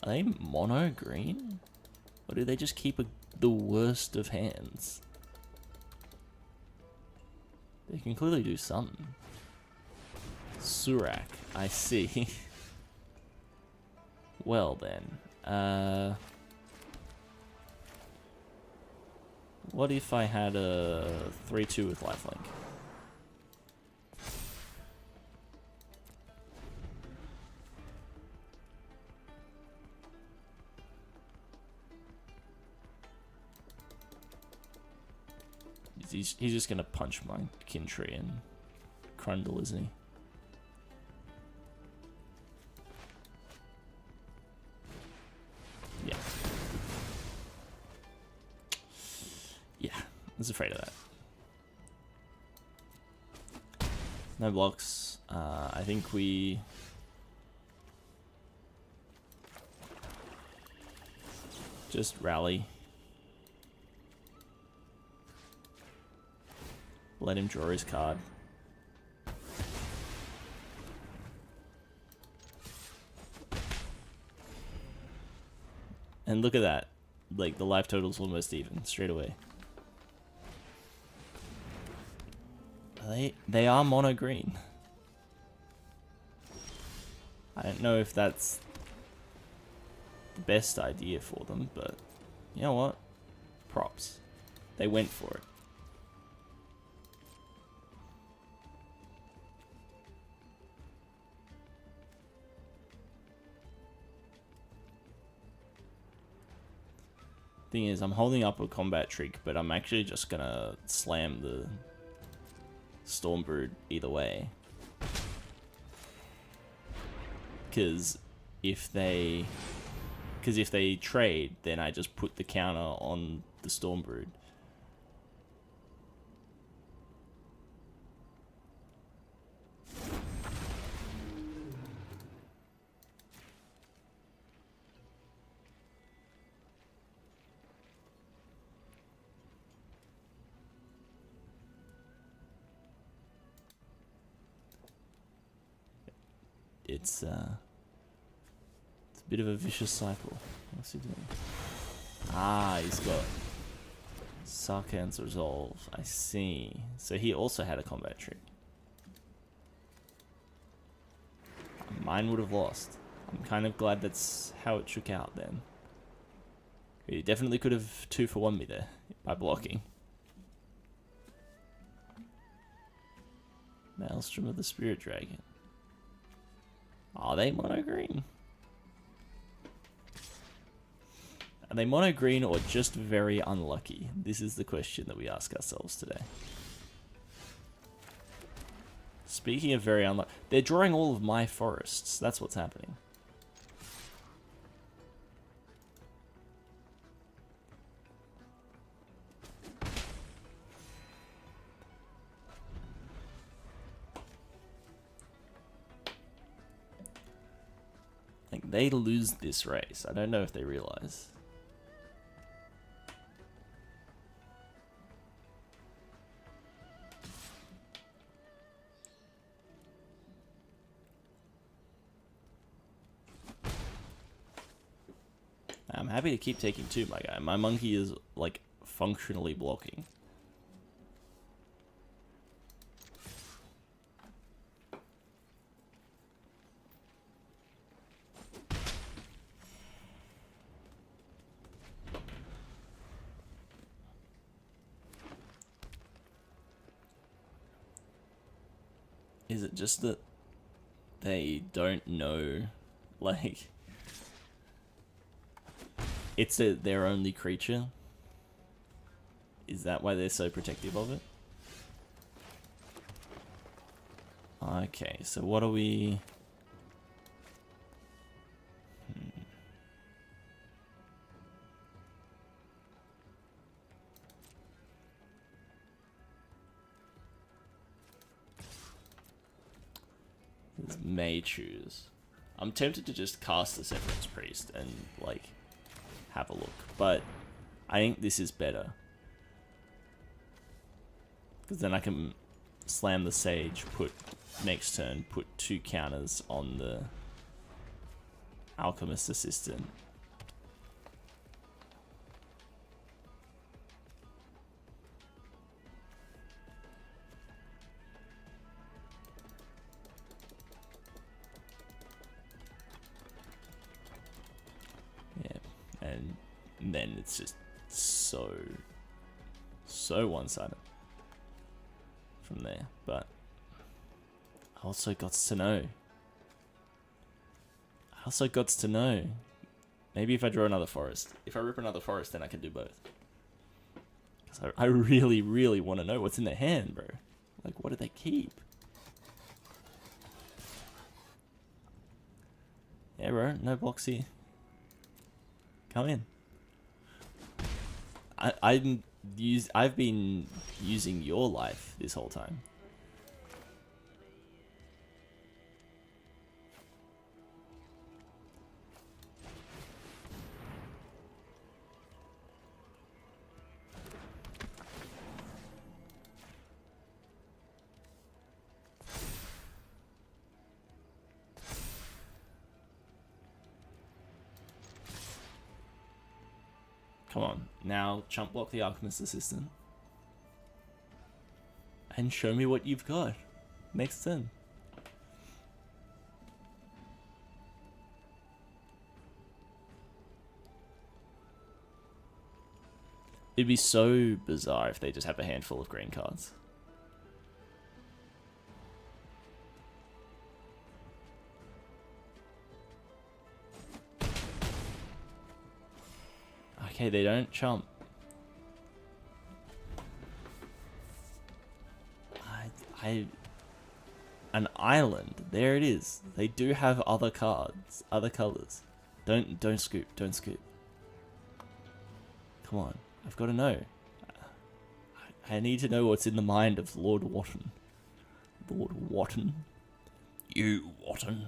Are they mono green? Or do they just keep the worst of hands? They can clearly do something. Surak, I see. Well then. What if I had a 3/2 with lifelink? He's just gonna punch my Kintree and Crundle, isn't he? Yeah. Yeah, I was afraid of that. No blocks. I think we... just rally. Let him draw his card. And look at that. Like, the life total's almost even, straight away. They are mono green. I don't know if that's the best idea for them, but you know what? Props. They went for it. Thing is, I'm holding up a combat trick, but I'm actually just gonna slam the Stormbrood either way. Because if they trade, then I just put the counter on the Stormbrood. It's a bit of a vicious cycle. What's he doing? Ah, he's got Sarkhan's Resolve. I see. So he also had a combat trick. Mine would have lost. I'm kind of glad that's how it shook out then. He definitely could have 2-for-1 me there by blocking. Maelstrom of the Spirit Dragon. Are they mono green? Are they mono green or just very unlucky? This is the question that we ask ourselves today. Speaking of very unlucky, they're drawing all of my forests. That's what's happening. Like, they lose this race. I don't know if they realize. I'm happy to keep taking 2, my guy. My monkey is, like, functionally blocking. Is it just that they don't know, like, it's their only creature? Is that why they're so protective of it? Okay, so what are we... This may choose. I'm tempted to just cast the Severance Priest and, like, have a look. But I think this is better. Because then I can slam the Sage, put next turn, put 2 counters on the Alchemist Assistant. Yeah, and then it's just so one-sided from there. But I also got to know. Maybe if I draw another forest. If I rip another forest, then I can do both. Because I really, really want to know what's in their hand, bro. Like, what do they keep? Yeah, bro. No blocks here. Come in. I've been using your life this whole time. Come on, now chump block the Alchemist Assistant. And show me what you've got. Next turn. It'd be so bizarre if they just have a handful of green cards. Okay, they don't chump. An island. There it is. They do have other cards, other colors. Don't scoop. Don't scoop. Come on, I've got to know. I need to know what's in the mind of Lord Wotton. Lord Wotton. You Wotton.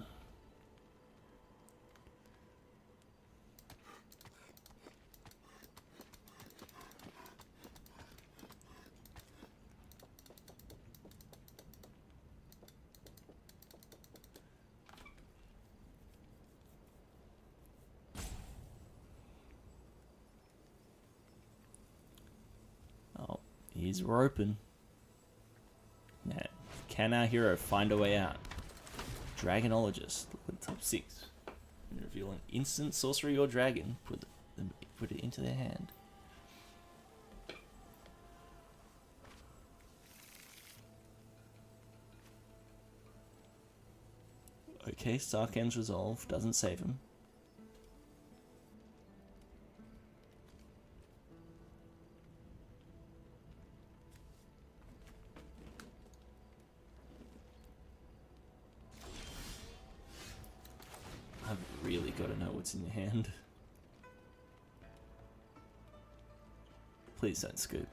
Oh, he's roping. Now, can our hero find a way out? Dragonologist. Look at the top 6. Reveal an instant sorcery or dragon. Put it into their hand. Okay, Starkham's Resolve doesn't save him. gotta know what's in your hand. Please don't scoop.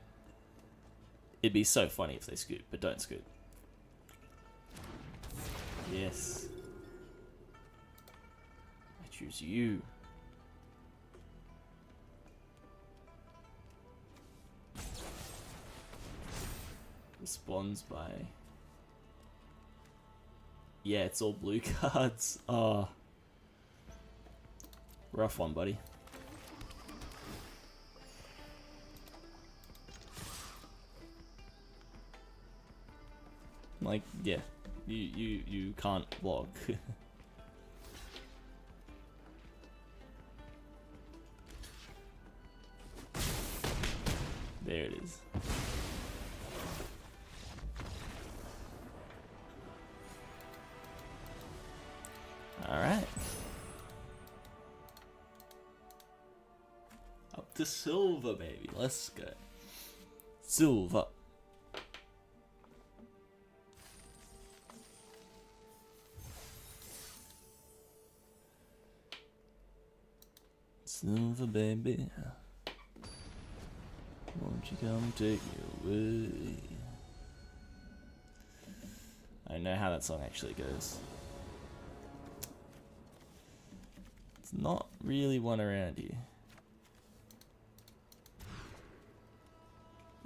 It'd be so funny if they scoop, but don't scoop. Yes. I choose you. Responds by... Yeah, it's all blue cards. Oh. Rough one, buddy. Like, yeah. You can't block. There it is. Alright. Up to silver, baby. Let's go. Silver. Silver, baby. Won't you come take me away? I don't know how that song actually goes. It's not really one around here.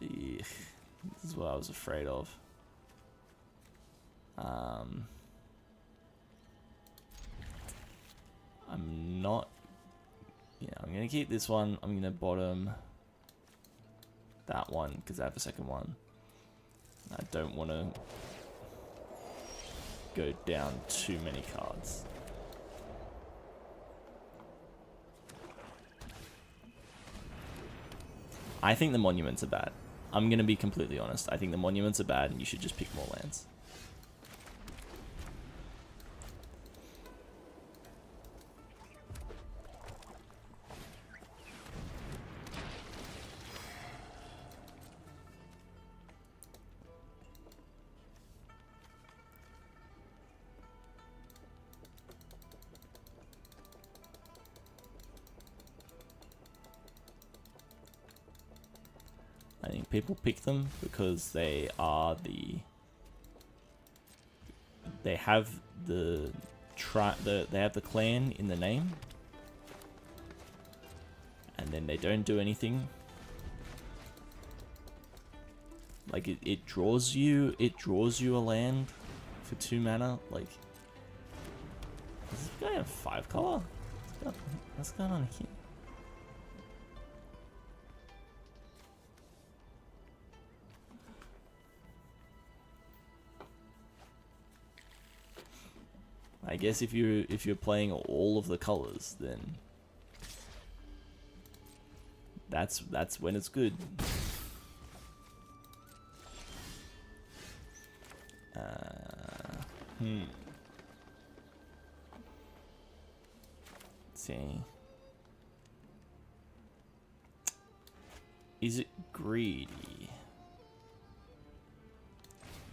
Ugh, this is what I was afraid of. I'm not... Yeah, I'm going to keep this one. I'm going to bottom that one because I have a second one. I don't want to go down too many cards. I think the monuments are bad. I'm going to be completely honest. I think the monuments are bad and you should just pick more lands. I think people pick them because they are they have the clan in the name, and then they don't do anything. Like it draws you a land for 2 mana. Like, is this guy a 5 color? What's going on here? I guess if you're playing all of the colors, then that's when it's good. Let's see. Is it greedy?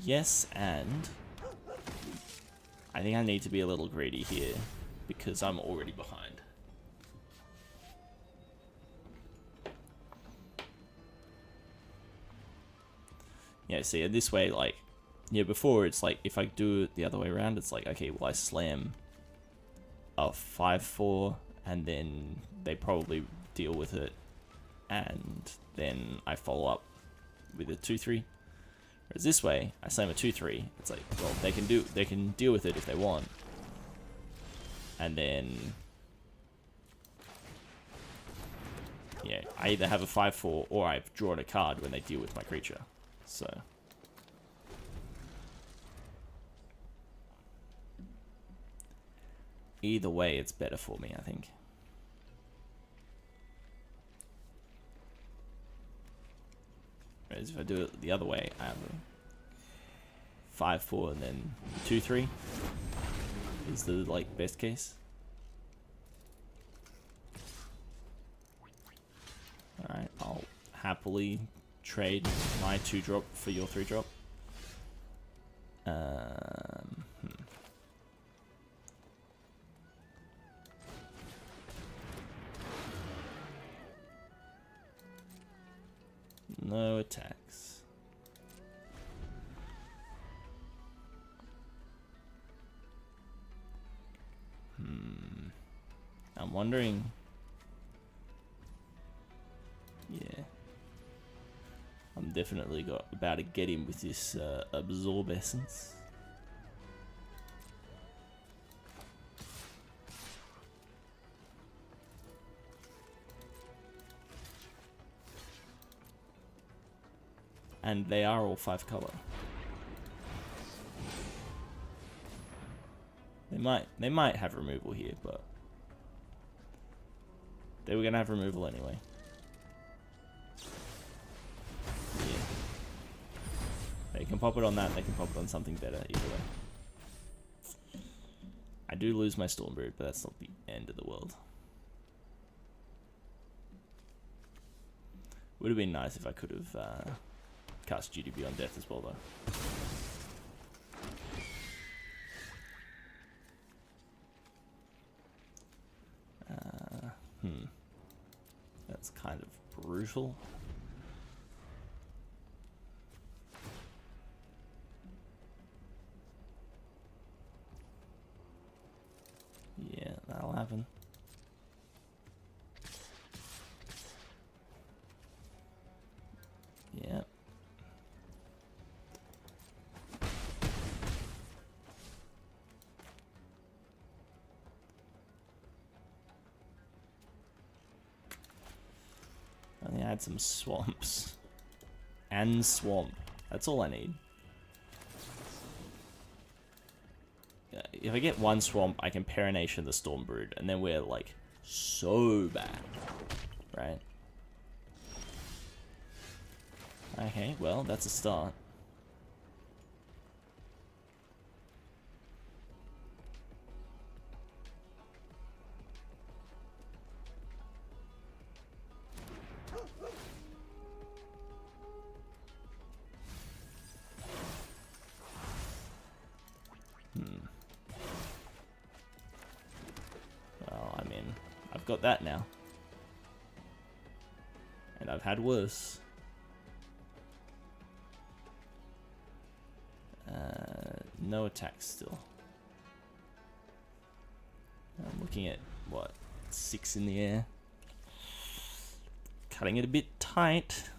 Yes, and I think I need to be a little greedy here because I'm already behind. Yeah, see, this way, like, yeah, before it's like, if I do it the other way around, it's like, okay, well, I slam a 5/4 and then they probably deal with it and then I follow up with a 2/3. Whereas this way, I slam a 2/3. It's like, well, they can deal with it if they want, and then yeah, I either have a 5/4 or I've drawn a card when they deal with my creature. So either way, it's better for me, I think. Whereas if I do it the other way, I have a 5/4 and then 2/3 is the like best case. All right, I'll happily trade my 2-drop for your 3-drop. No attacks. I'm wondering... Yeah. I'm definitely about to get him with this Absorb Essence. And they are all 5 color. They might have removal here, but they were gonna have removal anyway. Yeah. They can pop it on that, and they can pop it on something better either way. I do lose my Stormbird, but that's not the end of the world. Would have been nice if I could have cast Duty Beyond Death as well, though. That's kind of brutal. Yeah, that'll happen. Yeah. I need to add some swamps. And swamp. That's all I need. If I get one swamp, I can Perenation the Stormbrood, and then we're like so bad, right? Okay, well, that's a start. Well, I mean, I've got that now. And I've had worse. No attacks still. I'm looking at, what, 6 in the air. Cutting it a bit tight.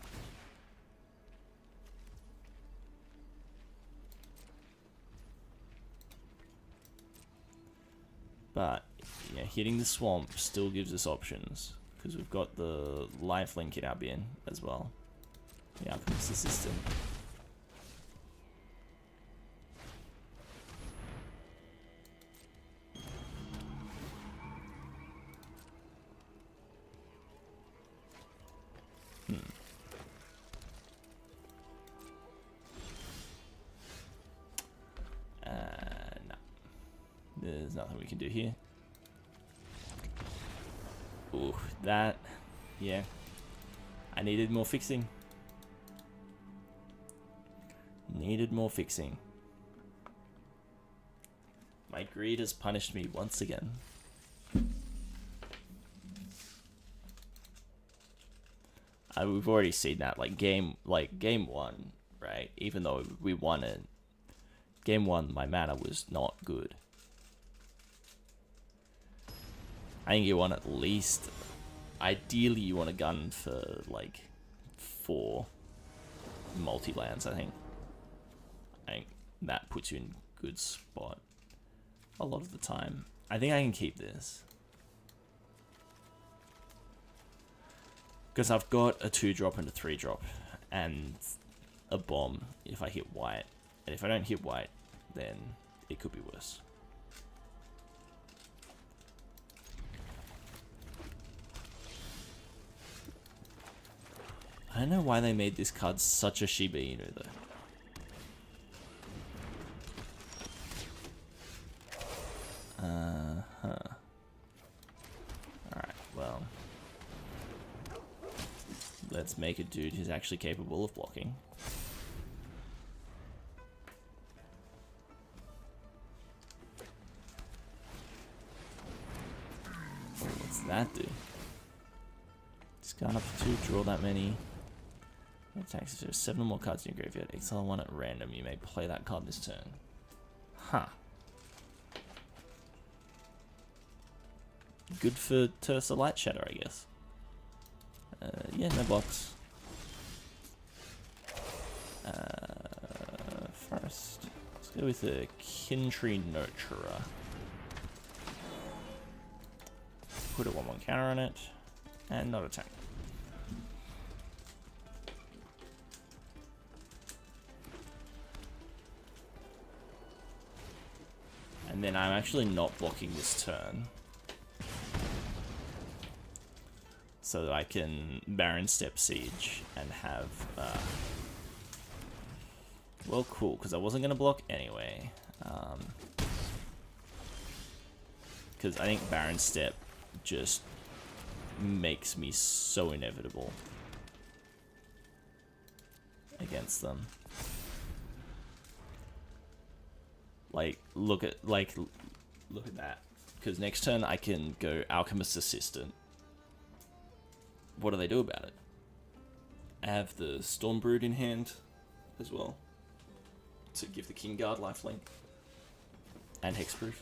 But, yeah, hitting the swamp still gives us options. Because we've got the lifelink in Albion as well. The Alchemist Assistant. No. There's nothing we can do here. Ooh, that... Yeah. I needed more fixing. Needed more fixing. My greed has punished me once again. We've already seen that, game 1, right? Even though we won it, game 1, my mana was not good. I think you want at least, ideally you want a gun for 4 multi-lands, I think. I think that puts you in a good spot a lot of the time. I think I can keep this. Because I've got a 2-drop and a 3-drop, and a bomb if I hit white. And if I don't hit white, then it could be worse. I don't know why they made this card such a Shiba Inu, though. Alright, well. Let's make a dude who's actually capable of blocking. What's that do? Just gone up to 2, draw that many. Attacks if there are 7 or more cards in your graveyard. Exile 1 at random. You may play that card this turn. Huh. Good for Tersa Light Shadow, I guess. Yeah, no blocks. First, let's go with a Kintree Nurturer. Put a 1/1 counter on it, and not attack. And then I'm actually not blocking this turn, so that I can Baron Step Siege and have, well, cool, because I wasn't going to block anyway, because I think Baron Step just makes me so inevitable against them. Like, look at that. Because next turn I can go Alchemist's Assistant. What do they do about it? I have the Stormbrood in hand as well to give the King Guard lifelink and hexproof.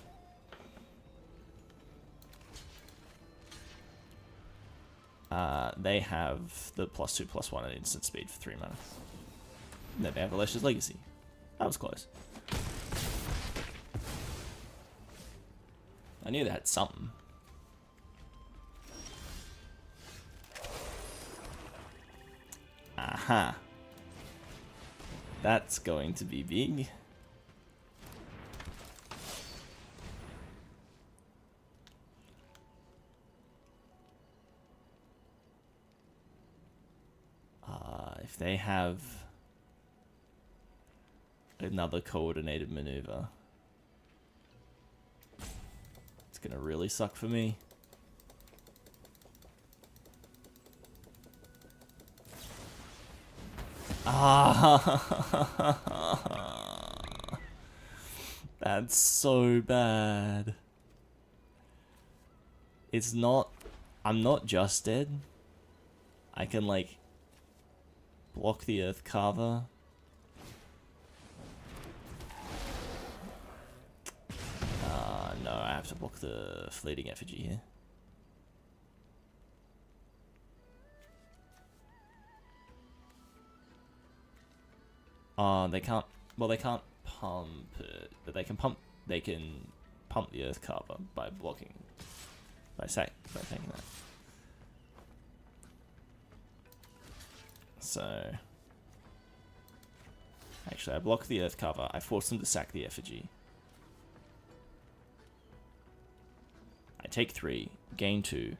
They have the +2/+1 at instant speed for 3 mana. No, they have Alesha's Legacy. That was close. I knew they had something. Aha. That's going to be big. If they have another coordinated maneuver, it's gonna really suck for me. That's so bad. It's not... I'm not just dead. I can, like, block the Earth Carver. No, I have to block the Fleeting Effigy here. They can't... Well, they can't pump it, but they can pump the Earth Carver by blocking... by taking that. So... Actually, I block the Earth Carver. I force them to sack the Effigy. I take 3, gain 2.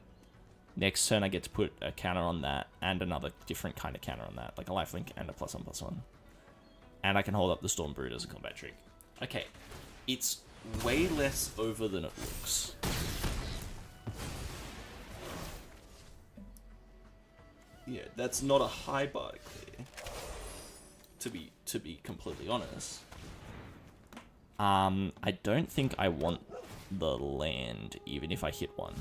Next turn I get to put a counter on that, and another different kind of counter on that, like a lifelink and a +1/+1. And I can hold up the Stormbrood as a combat trick. Okay, it's way less over than it looks. Yeah, that's not a high bar to clear. To be completely honest. I don't think I want the land, even if I hit one.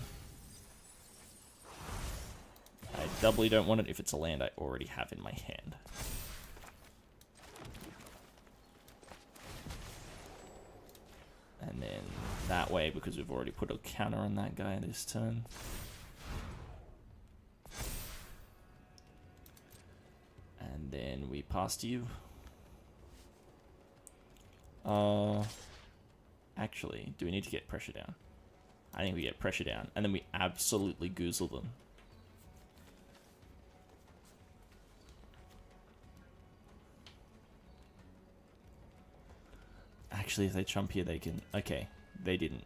I doubly don't want it if it's a land I already have in my hand. And then that way, because we've already put a counter on that guy this turn. And then we pass to you. Actually, do we need to get pressure down? I think we get pressure down, and then we absolutely goozle them. Actually, if they chump here, they can... Okay, they didn't.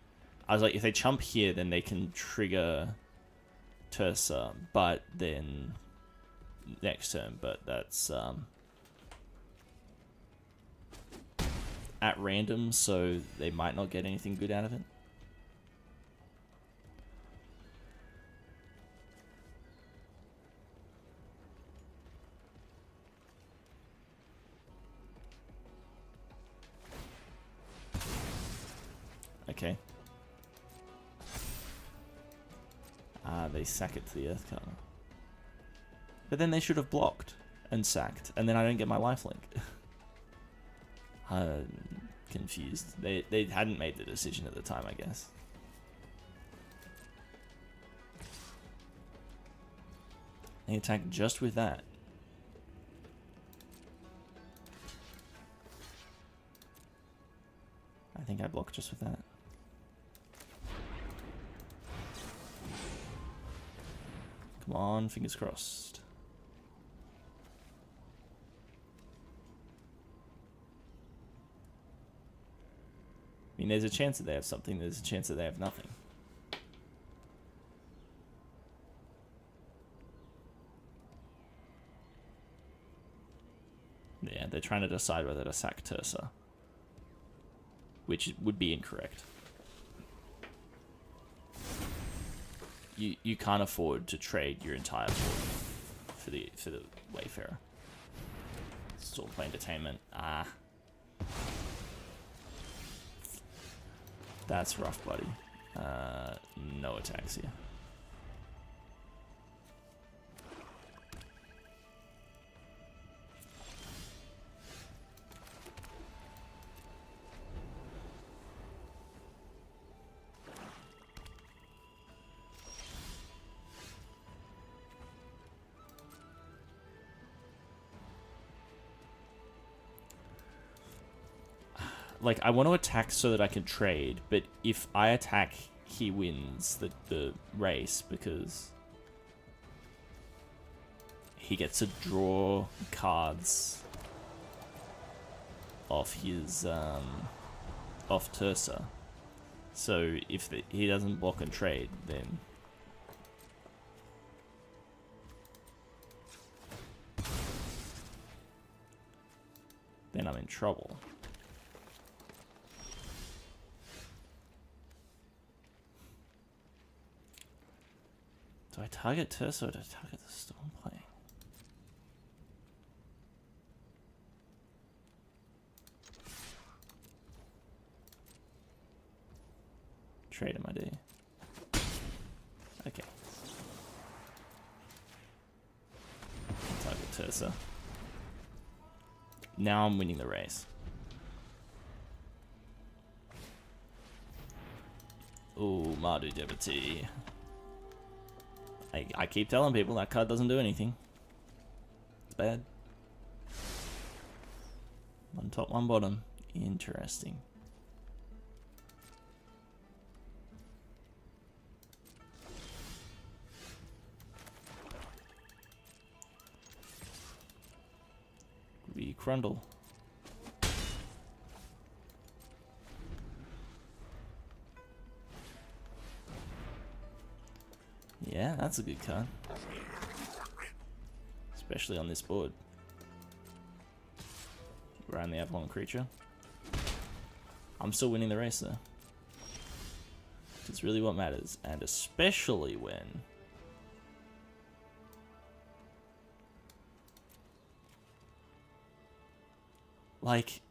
I was like, if they chump here, then they can trigger Tersa, but then... next turn, but that's at random, so they might not get anything good out of it. Okay. They sack it to the Earth Carver. But then they should have blocked. and sacked, and then I don't get my lifelink. I'm confused. They hadn't made the decision at the time, I guess. They attack just with that. I think I block just with that. Come on, fingers crossed. I mean, there's a chance that they have something, there's a chance that they have nothing. Yeah, they're trying to decide whether to sack Tersa, which would be incorrect. You can't afford to trade your entire board for the Wayfarer. Stormplay Entertainment. Ah. That's rough, buddy. No attacks here. Like, I want to attack so that I can trade, but if I attack, he wins the race because he gets to draw cards off his, off Tersa. So if he doesn't block and trade, then I'm in trouble. Do I target Tersa or do I target the Stormplay? Trade him, I do. Okay. Target Tersa. Now I'm winning the race. Ooh, Mardu Devotee. I keep telling people that card doesn't do anything. It's bad. One top, one bottom. Interesting. We Crundle. Yeah, that's a good card. Especially on this board. Where I only have one creature. I'm still winning the race though. It's really what matters. And especially when like,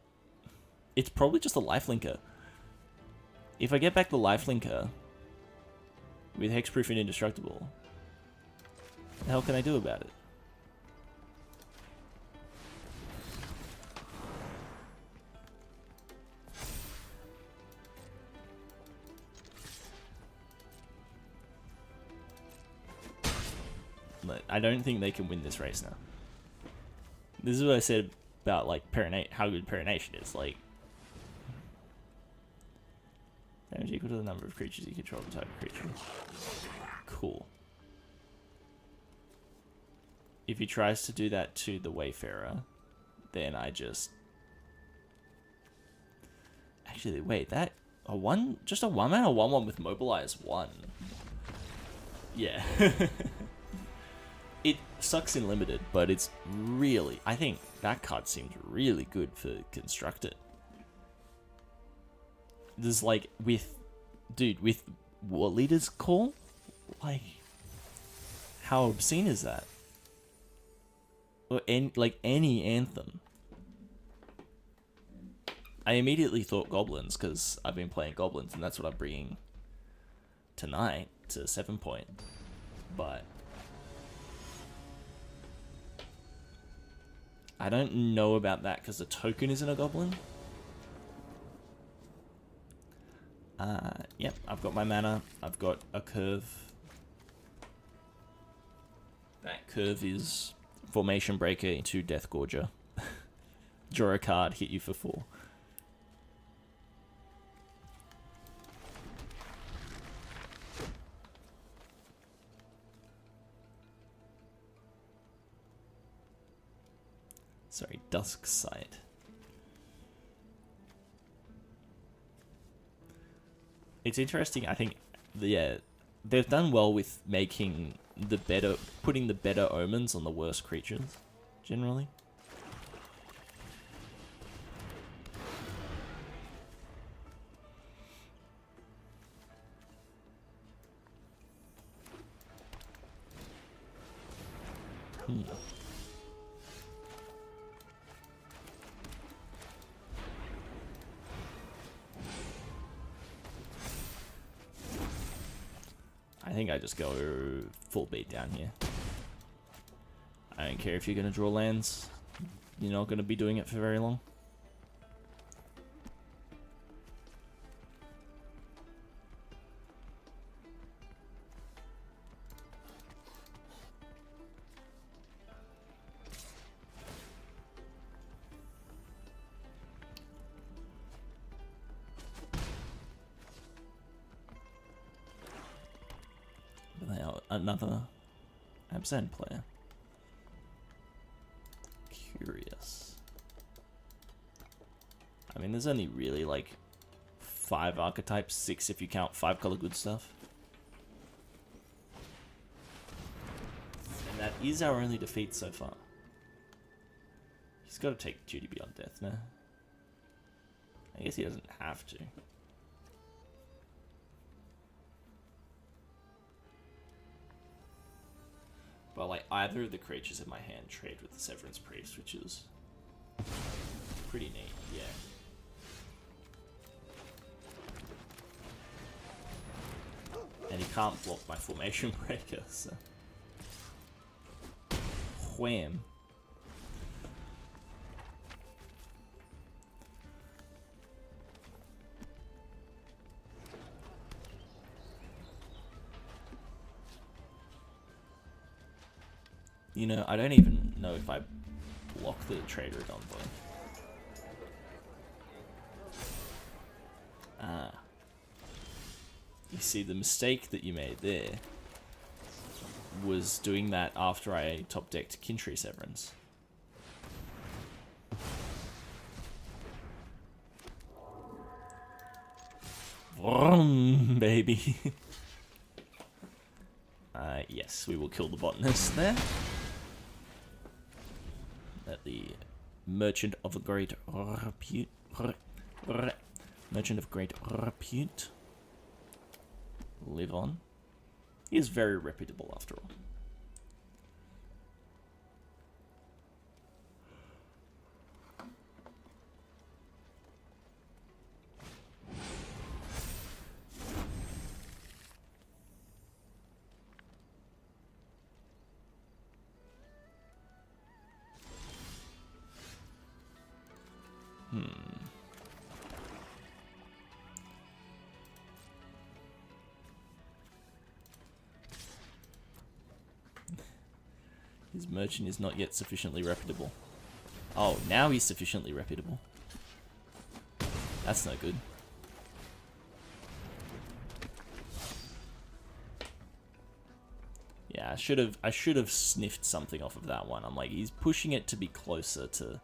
it's probably just a lifelinker. If I get back the lifelinker with Hexproof and Indestructible, what the hell can I do about it? But I don't think they can win this race now. This is what I said about like how good Perenation is. Like, damage equal to the number of creatures you control the type of creature. Cool. If he tries to do that to the Wayfarer, then I just... Actually, wait, that... just a 1-mana 1/1 with Mobilize 1. Yeah. It sucks in Limited, but it's really... I think that card seems really good for Constructed. There's like, with War Leader's Call? Like, how obscene is that? Or any Anthem. I immediately thought Goblins, because I've been playing Goblins, and that's what I'm bringing tonight to 7 point. But I don't know about that because the token isn't a goblin. Yep, I've got my mana. I've got a curve. That curve is Formation Breaker into Death Gorger. Draw a card, hit you for 4. Sorry, Dusk Sight. It's interesting, I think, yeah, they've done well with making the better, putting the better omens on the worst creatures, generally. I think I just go full beat down here. I don't care if you're going to draw lands. You're not going to be doing it for very long. Another Abzan player. Curious. I mean, there's only really like 5 archetypes, 6 if you count 5-color good stuff. And that is our only defeat so far. He's got to take Duty Beyond Death now. I guess he doesn't have to. But like either of the creatures in my hand trade with the Severance Priest, which is pretty neat, yeah. And he can't block my Formation Breaker, so... Wham. You know, I don't even know if I block the Trader at Envoy. Ah. You see, the mistake that you made there was doing that after I top-decked Kintree Severance. Vroom, baby. Yes, we will kill the botanist there. Let the Merchant of Great Repute... Merchant of Great Repute live on. He is very reputable after all. His merchant is not yet sufficiently reputable. Oh, now he's sufficiently reputable. That's no good. Yeah, I should have sniffed something off of that one. I'm like, he's pushing it to be closer to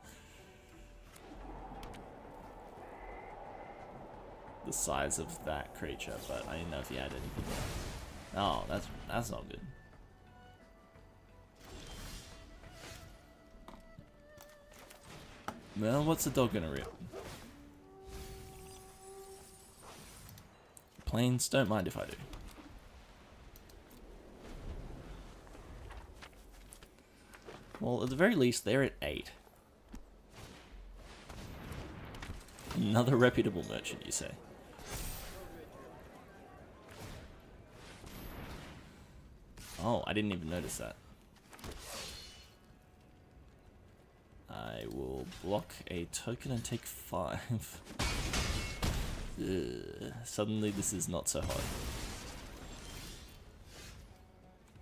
the size of that creature, but I didn't know if he had anything there. Oh, that's not good. Well, what's the dog gonna rip? Planes, don't mind if I do. Well, at the very least, they're at 8. Another reputable merchant, you say? Oh, I didn't even notice that. I will block a token and take 5. Suddenly this is not so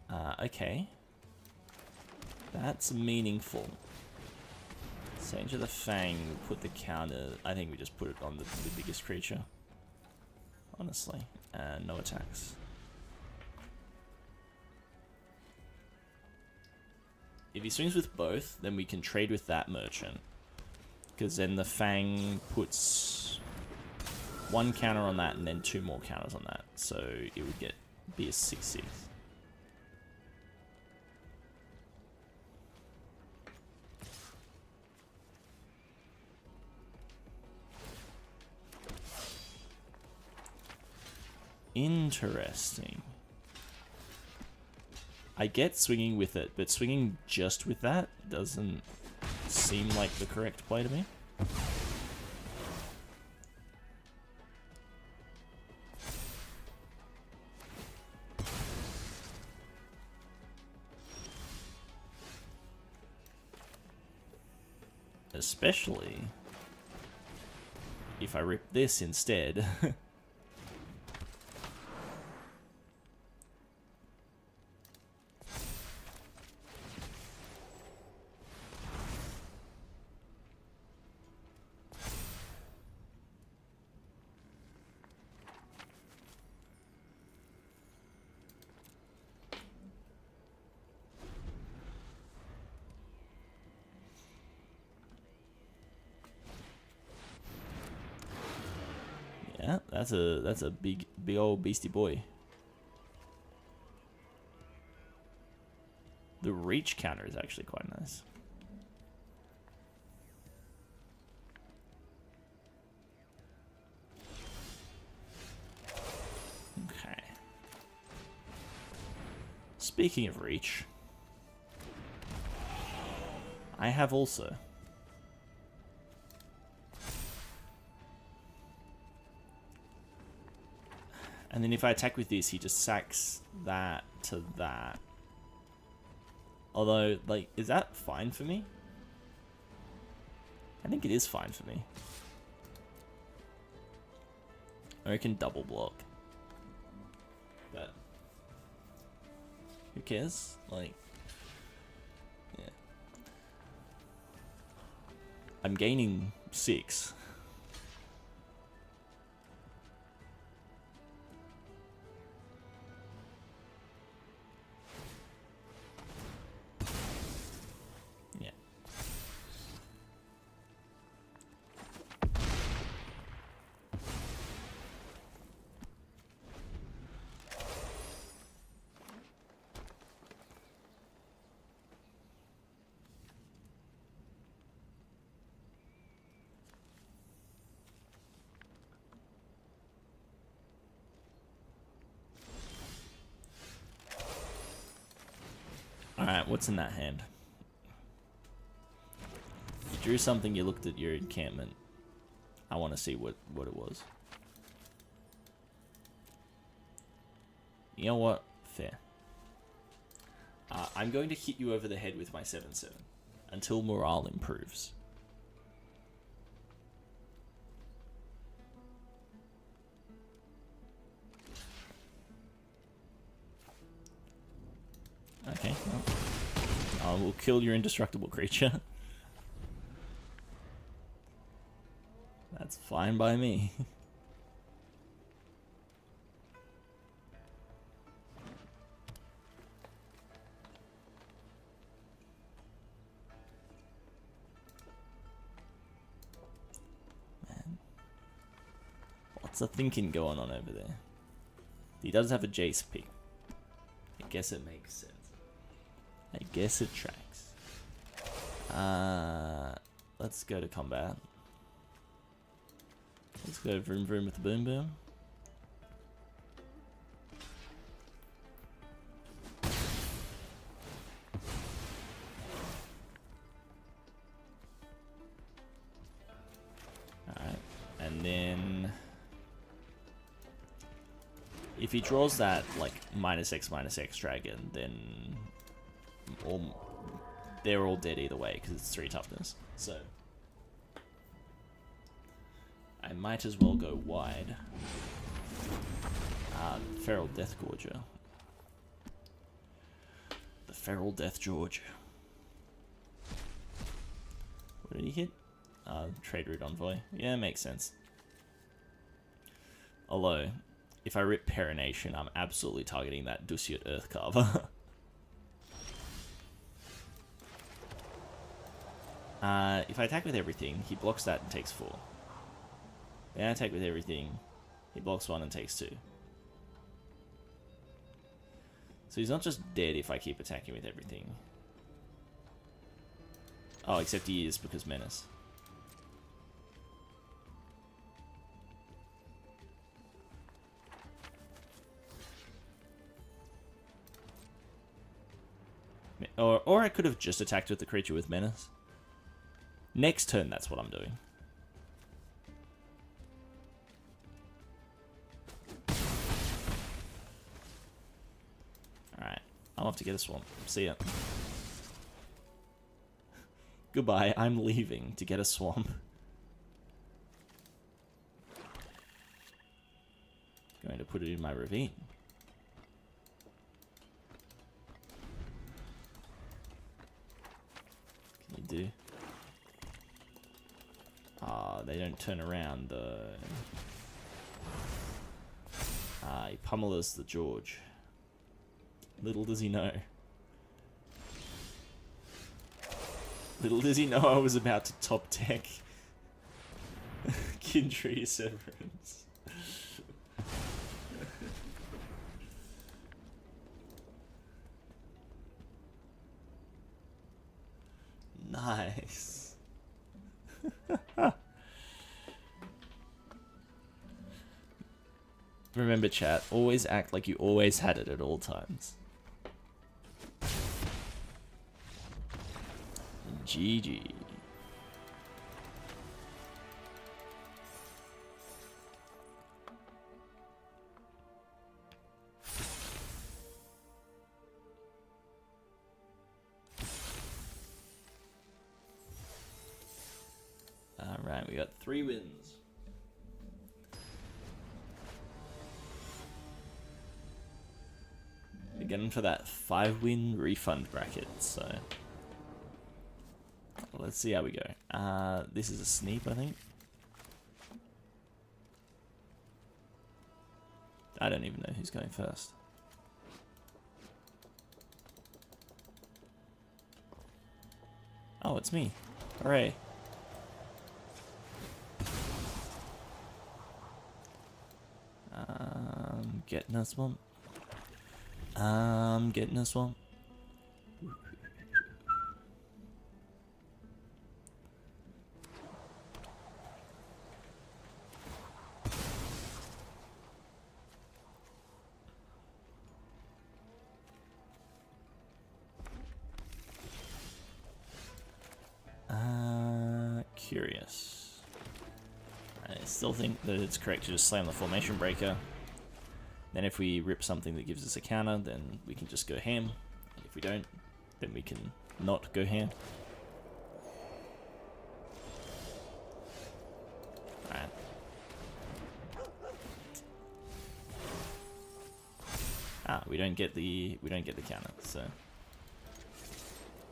hot. Okay. That's meaningful. Sage of the Fang, we put the counter. I think we just put it on the biggest creature. Honestly. And no attacks. If he swings with both, then we can trade with that merchant. Because then the Fang puts 1 counter on that and then 2 more counters on that. So it would be a 6/6. Interesting. I get swinging with it, but swinging just with that doesn't seem like the correct play to me. Especially if I rip this instead. Yeah, that's a big old beastie boy. The reach counter is actually quite nice. Okay. Speaking of reach, I have also. And then if I attack with this, he just sacks that to that. Although, like, is that fine for me? I think it is fine for me. Or I can double block. But who cares? Like, yeah. I'm gaining 6. Alright, what's in that hand? You drew something, you looked at your encampment. I want to see what it was. You know what? Fair. I'm going to hit you over the head with my 7/7 until morale improves. Okay, well, I will kill your indestructible creature. That's fine by me. Man. What's the thinking going on over there? He does have a Jace pick. I guess it makes sense. I guess it tracks. Let's go to combat. Let's go vroom vroom with the boom boom. Alright, and then if he draws that like -X/-X dragon, then or they're all dead either way because it's 3 toughness. So I might as well go wide. Feral Death Gorger. The Feral Death George. What did he hit? Trade Route Envoy. Yeah, makes sense. Although, if I rip Perenation, I'm absolutely targeting that Dusiot Earthcarver. If I attack with everything, he blocks that and takes 4. Then I attack with everything, he blocks 1 and takes 2. So he's not just dead if I keep attacking with everything. Oh, except he is because Menace. Or I could have just attacked with the creature with Menace. Next turn, that's what I'm doing. Alright, I'll have to get a swamp. See ya. Goodbye, I'm leaving to get a swamp. Going to put it in my ravine. Can you do? They don't turn around though. He pummels the George. Little does he know. Little does he know I was about to top deck Kindred Severance. Nice. Remember, chat, always act like you always had it at all times. GG. Alright, we got 3 wins. We're getting for that 5-win refund bracket, so let's see how we go. This is a sneak, I think. I don't even know who's going first. Oh, it's me. Hooray. Getting a swamp. Getting a swamp. Curious. I still think that it's correct to just slam the Formation Breaker. Then if we rip something that gives us a counter, then we can just go ham. And if we don't, then we can not go ham. Alright. We don't get the counter, so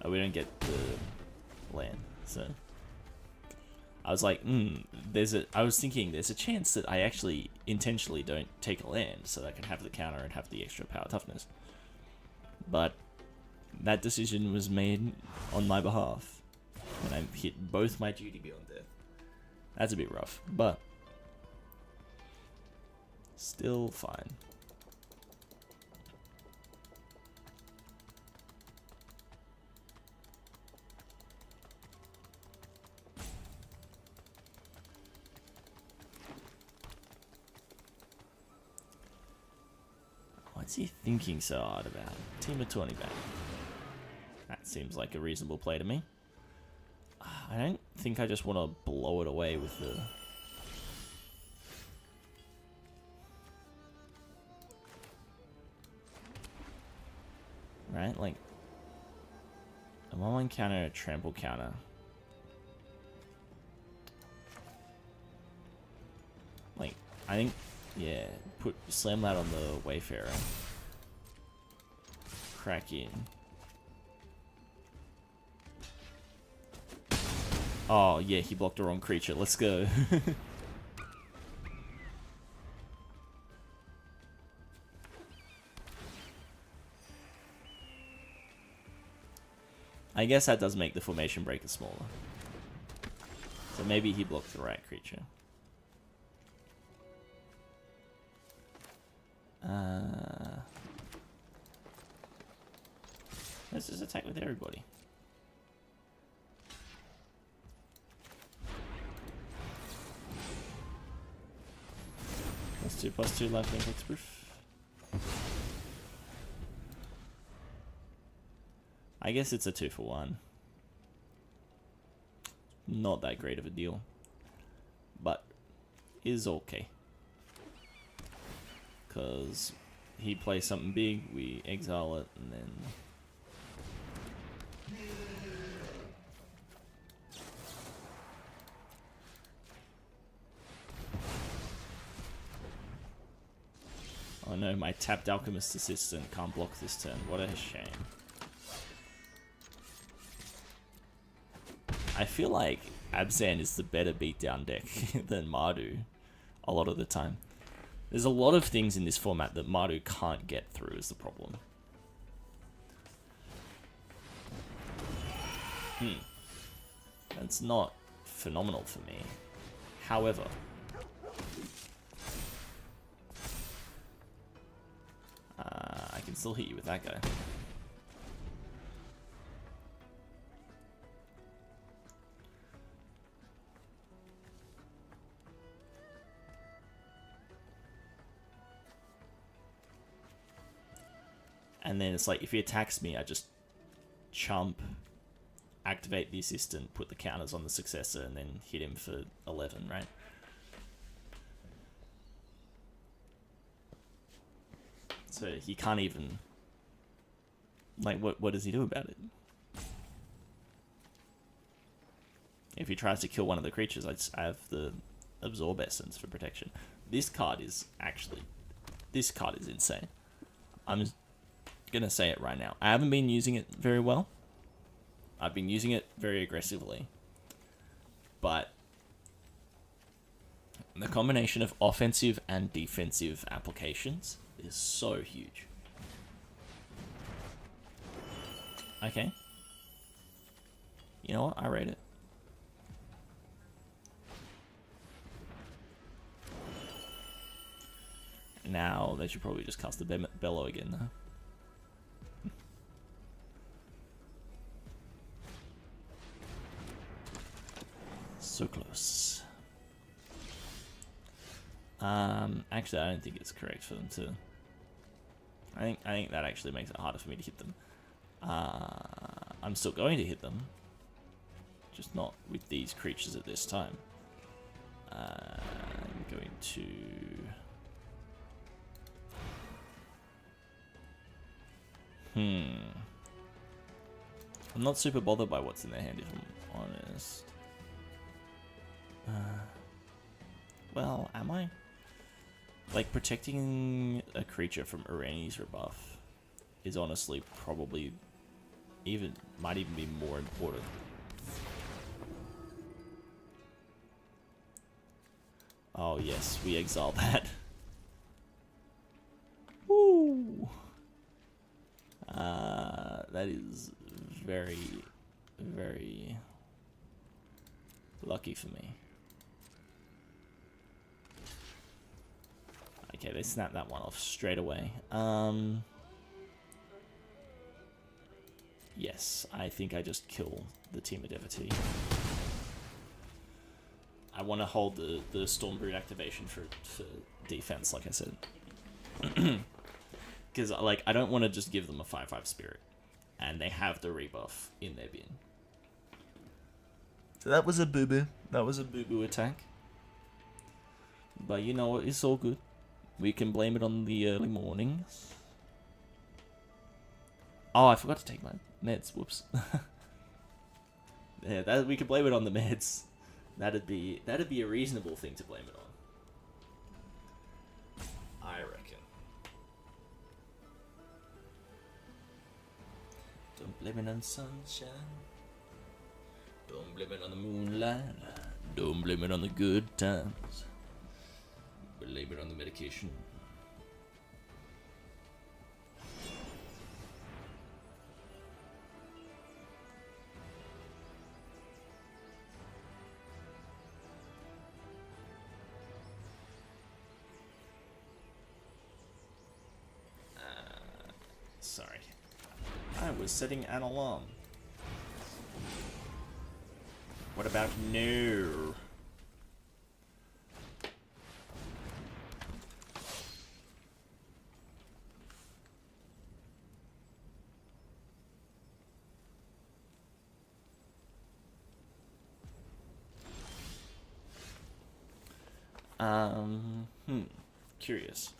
we don't get the land, so I was like, I was thinking there's a chance that I actually intentionally don't take a land so that I can have the counter and have the extra power toughness. But that decision was made on my behalf, and I hit both my duty beyond death. That's a bit rough, but still fine. What's he thinking so hard about? Team of 20 back. That seems like a reasonable play to me. I don't think I just want to blow it away with the... Right, like... A 1/1 counter, a trample counter. Like, I think, yeah, slam that on the Wayfarer. Crack in. Oh, yeah, he blocked the wrong creature. Let's go. I guess that does make the formation breaker smaller. So maybe he blocked the right creature. Let's just attack with everybody. +2/+2 lifelink hexproof. I guess it's a 2-for-1. Not that great of a deal, but is okay. Because he plays something big, we exile it, and then... Oh no, my tapped Alchemist Assistant can't block this turn. What a shame. I feel like Abzan is the better beatdown deck than Mardu a lot of the time. There's a lot of things in this format that Mardu can't get through is the problem. That's not phenomenal for me. However, I can still hit you with that guy. And then it's like, if he attacks me, I just chump, activate the assistant, put the counters on the successor, and then hit him for 11, right? So he can't even... Like, what does he do about it? If he tries to kill one of the creatures, I have the Absorb Essence for protection. This card is actually... This card is insane. I'm gonna say it right now. I haven't been using it very well. I've been using it very aggressively. But the combination of offensive and defensive applications is so huge. Okay. You know what? I rate it. Now they should probably just cast the Bellow again, though. So close. Actually, I don't think it's correct for them to. I think that actually makes it harder for me to hit them. I'm still going to hit them, just not with these creatures at this time. I'm going to. I'm not super bothered by what's in their hand, if I'm honest. Well, am I? Like, protecting a creature from Irani's rebuff is honestly probably might even be more important. Oh yes, we exile that. Woo! That is very, very lucky for me. Okay, they snapped that one off straight away. Yes, I think I just kill the Team of Devotee. I want to hold the Stormbrood activation for defense, like I said. Because, like, I don't want to just give them a 5/5 Spirit. And they have the rebuff in their bin. So that was a boo-boo. That was a boo-boo attack. But you know what? It's all good. We can blame it on the early mornings. Oh, I forgot to take my meds. Whoops. Yeah, that we could blame it on the meds. That'd be a reasonable thing to blame it on. I reckon. Don't blame it on sunshine. Don't blame it on the moonlight. Don't blame it on the good times. Blame it on the medication. Sorry. I was setting an alarm. What about no? Curious.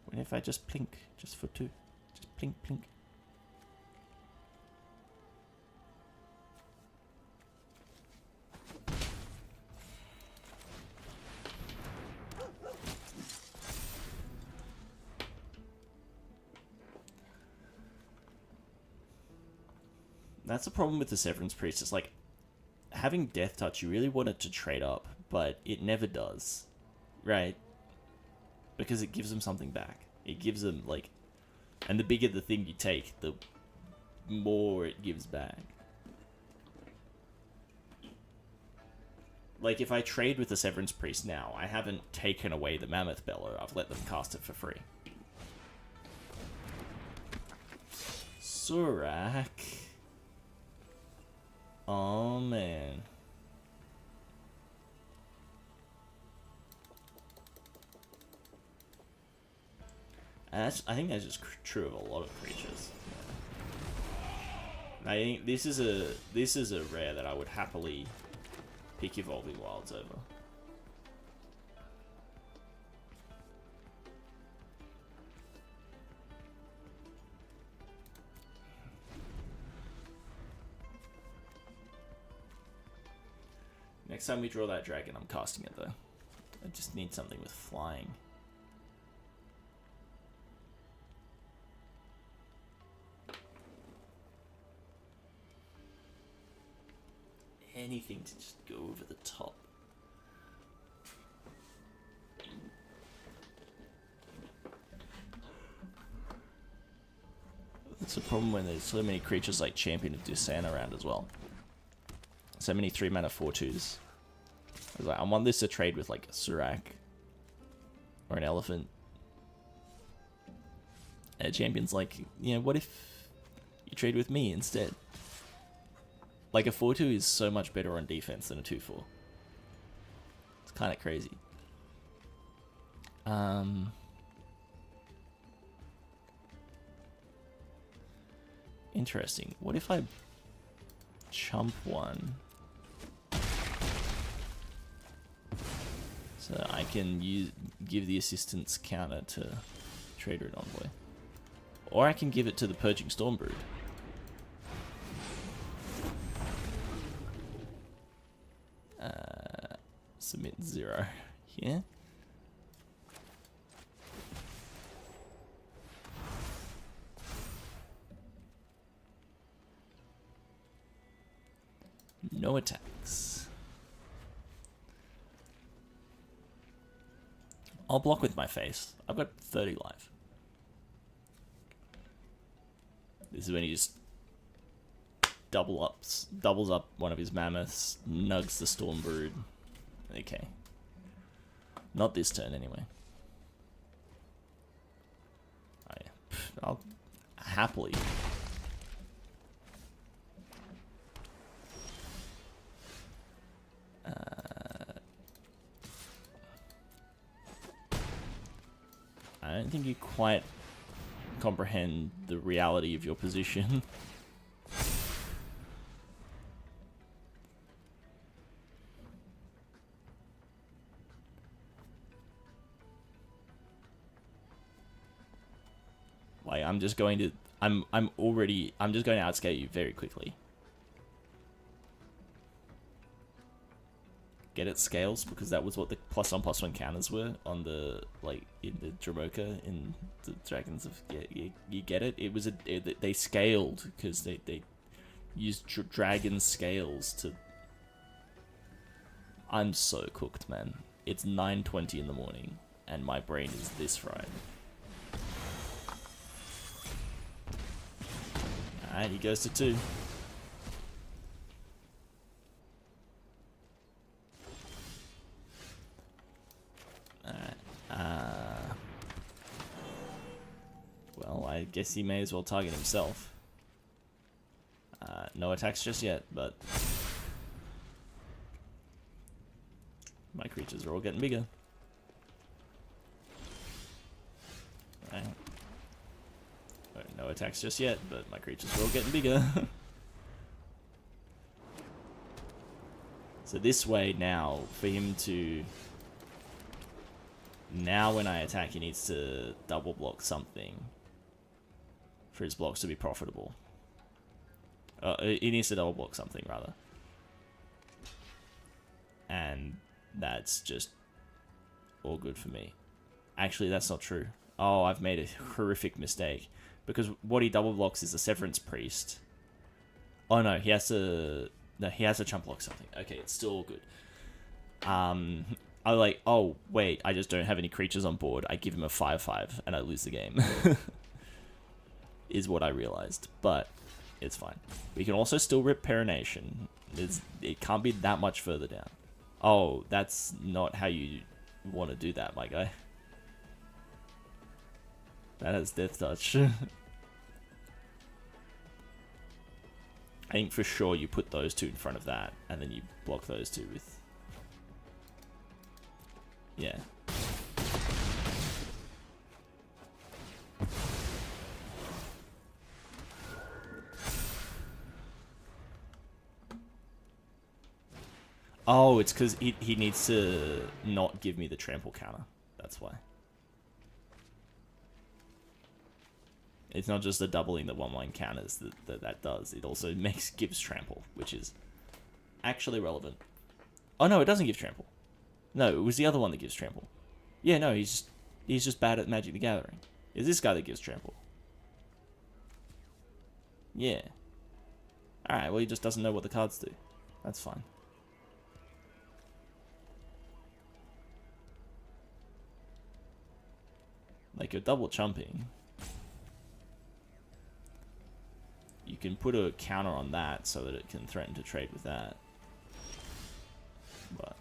What if I just plink, just for 2? Just plink, plink. That's the problem with the Severance Priest. It's like, having Death Touch, you really want it to trade up, but it never does. Right? Because it gives them something back. It gives them, like... And the bigger the thing you take, the more it gives back. Like, if I trade with the Severance Priest now, I haven't taken away the Mammoth Bellow. I've let them cast it for free. Surak. Oh, man. I think that's just true of a lot of creatures. I think this is a rare that I would happily pick Evolving Wilds over. Next time we draw that dragon, I'm casting it though. I just need something with flying. Anything to just go over the top. That's a problem when there's so many creatures like Champion of Dusan around as well. So many 3-mana 4/2s. I was like, I want this to trade with like a Surak or an Elephant. And Champion's like, you know, what if you trade with me instead? Like a 4/2 is so much better on defense than a 2/4. It's kind of crazy. Interesting. What if I chump one so I can give the assistance counter to Trader and Envoy, or I can give it to the Purging Stormbrood. Submit 0 here. No attacks. I'll block with my face. I've got 30 life. This is when he just doubles up one of his mammoths, nugs the Stormbrood. Okay. Not this turn, anyway. Oh, yeah. I'll happily. I don't think you quite comprehend the reality of your position. Like, I'm just going to outscale you very quickly. Get it, scales, because that was what the +1/+1 counters were on the, like, in the Dromoka in the Dragons of, you get it? It was they scaled because they used dragon scales to. I'm so cooked, man. It's 9:20 in the morning and my brain is this fried. Alright, he goes to 2. Alright. Well, I guess he may as well target himself. No attacks just yet, but my creatures are all getting bigger. Right. No attacks just yet, but my creatures are all getting bigger. So this way now, for him to... Now when I attack, he needs to double block something for his blocks to be profitable. He needs to double block something, rather. And that's just all good for me. Actually, that's not true. Oh, I've made a horrific mistake. Because what he double blocks is a Severance Priest. Oh no, he has to... No, he has to chump block something. Okay, it's still all good. I was like, oh, wait, I just don't have any creatures on board. I give him a 5/5 and I lose the game. Is what I realized. But it's fine. We can also still rip Perenation. It can't be that much further down. Oh, that's not how you want to do that, my guy. That has Death Touch. I think for sure you put those 2 in front of that, and then you block those 2 with... Yeah. Oh, it's because he needs to not give me the trample counter. That's why. It's not just the doubling the 1/1 counters that does. It also gives trample, which is actually relevant. Oh no, it doesn't give trample. No, it was the other one that gives trample. Yeah, no, he's just bad at Magic the Gathering. It's this guy that gives trample. Yeah. Alright, well he just doesn't know what the cards do. That's fine. Like, you're double chumping. You can put a counter on that so that it can threaten to trade with that. But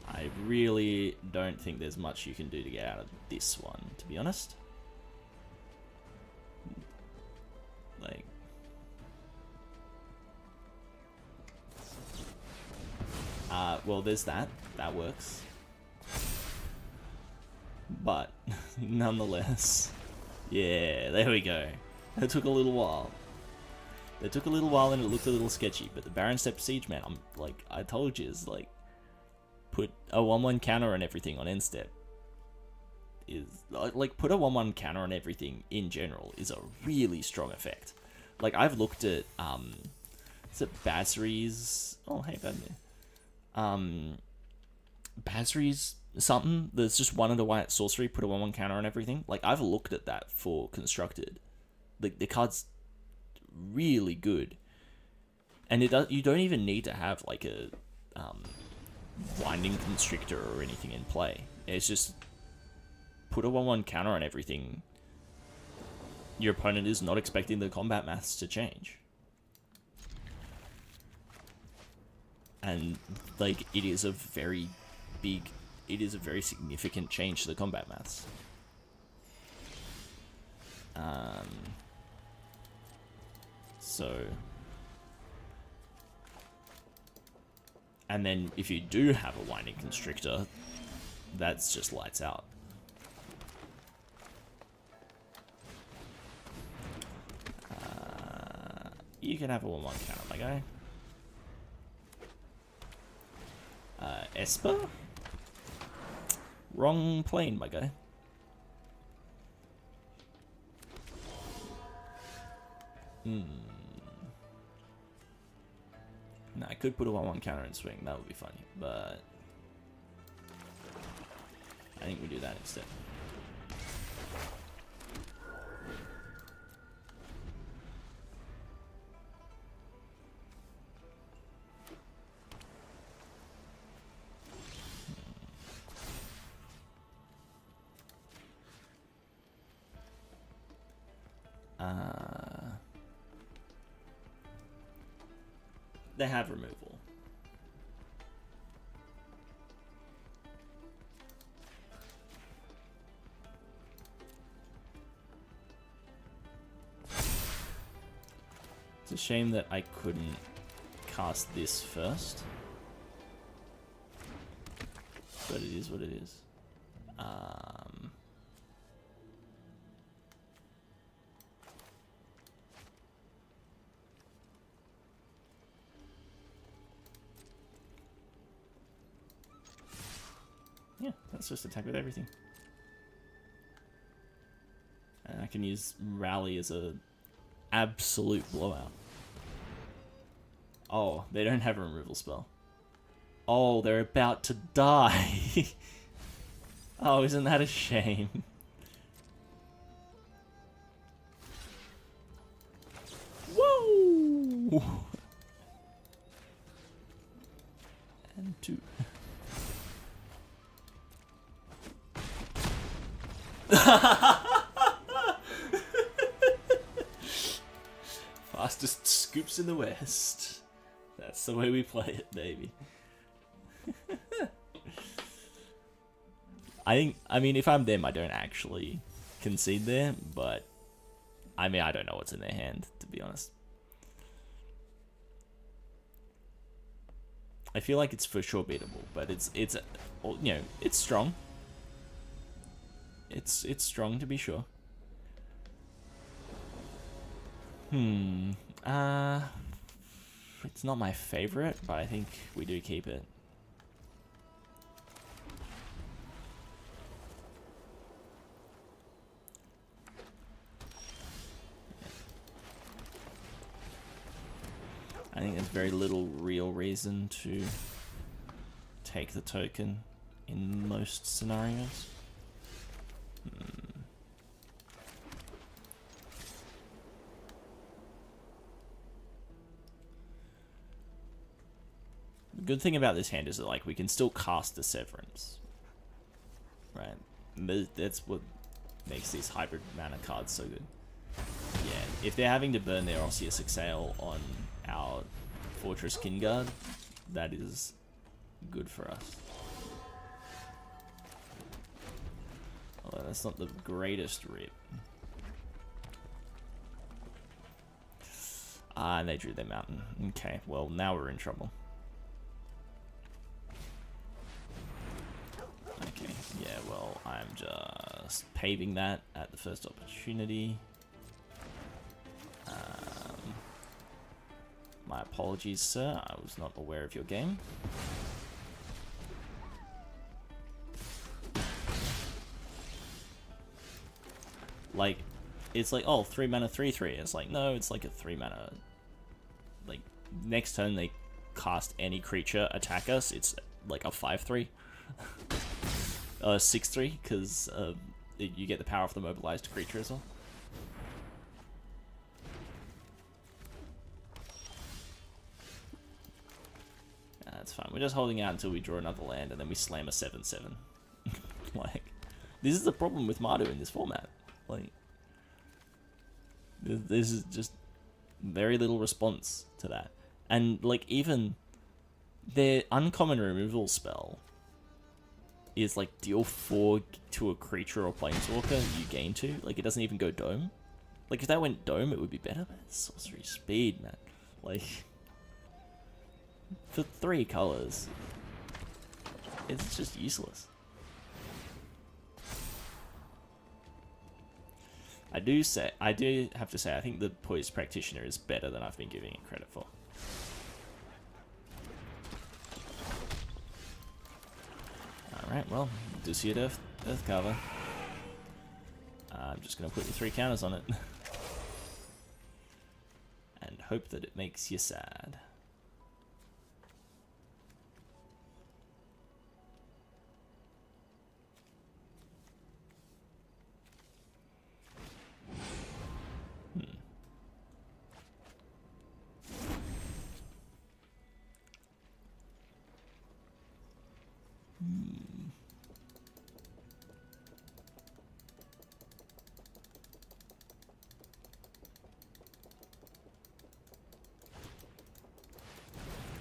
I really don't think there's much you can do to get out of this one, to be honest. Like, well, there's that. That works. But, nonetheless, yeah, there we go. It took a little while. It took a little while and it looked a little sketchy, but the Baron Step Siege, man, I'm like, I told you, is like, put a 1/1 counter on everything on end step. Is like, put a 1/1 counter on everything in general is a really strong effect. Like, I've looked at is it Basri's? Oh, hey, Badman. Basri's something that's just 1 and a white sorcery, put a 1/1 counter on everything. Like, I've looked at that for constructed. Like, the card's really good, and you don't even need to have like a Winding Constrictor or anything in play. It's just put a 1/1 counter on everything. Your opponent is not expecting the combat maths to change. And, like, it is a very significant change to the combat maths. So... And then, if you do have a Winding Constrictor, that's just lights out. You can have a 1/1 counter, my guy. Esper? Wrong plane, my guy. No, I could put a 1/1 counter in swing. That would be funny, but I think we do that instead. They have removal. It's a shame that I couldn't cast this first. But it is what it is. Yeah, let's just attack with everything. And I can use Rally as a absolute blowout. Oh, they don't have a removal spell. Oh, they're about to die. Oh, isn't that a shame? Whoa! And 2. Fastest scoops in the West. That's the way we play it, baby. I mean, if I'm them, I don't actually concede there, but I mean, I don't know what's in their hand, to be honest. I feel like it's for sure beatable, but it's you know, it's strong. It's strong to be sure. It's not my favorite, but I think we do keep it. I think there's very little real reason to take the token in most scenarios. The good thing about this hand is that, like, we can still cast the Severance, right? That's what makes these hybrid mana cards so good. Yeah, if they're having to burn their Osseous Exhale on our Fortress Kinguard, that is good for us. Although that's not the greatest rip. Ah, and they drew their mountain. Okay, well, now we're in trouble. Okay, yeah, well, I'm just paving that at the first opportunity. My apologies, sir. I was not aware of your game. Like, it's like, oh, 3 mana, 3/3. It's like, no, it's like a 3 mana. Like, next turn they cast any creature, attack us. It's like a 5/3. 6/3, because you get the power of the mobilized creature as well. That's fine. We're just holding out until we draw another land, and then we slam a 7/7. Like, this is the problem with Mardu in this format. Like, this is just very little response to that. And, like, even their uncommon removal spell is, like, deal 4 to a creature or planeswalker, you gain 2. Like, it doesn't even go dome. Like, if that went dome, it would be better, but it's sorcery speed, man. Like, for 3 colors, it's just useless. I do have to say, I think the Poised Practitioner is better than I've been giving it credit for. Alright, well, Dusiad Earth Carver. I'm just going to put the 3 counters on it. And hope that it makes you sad.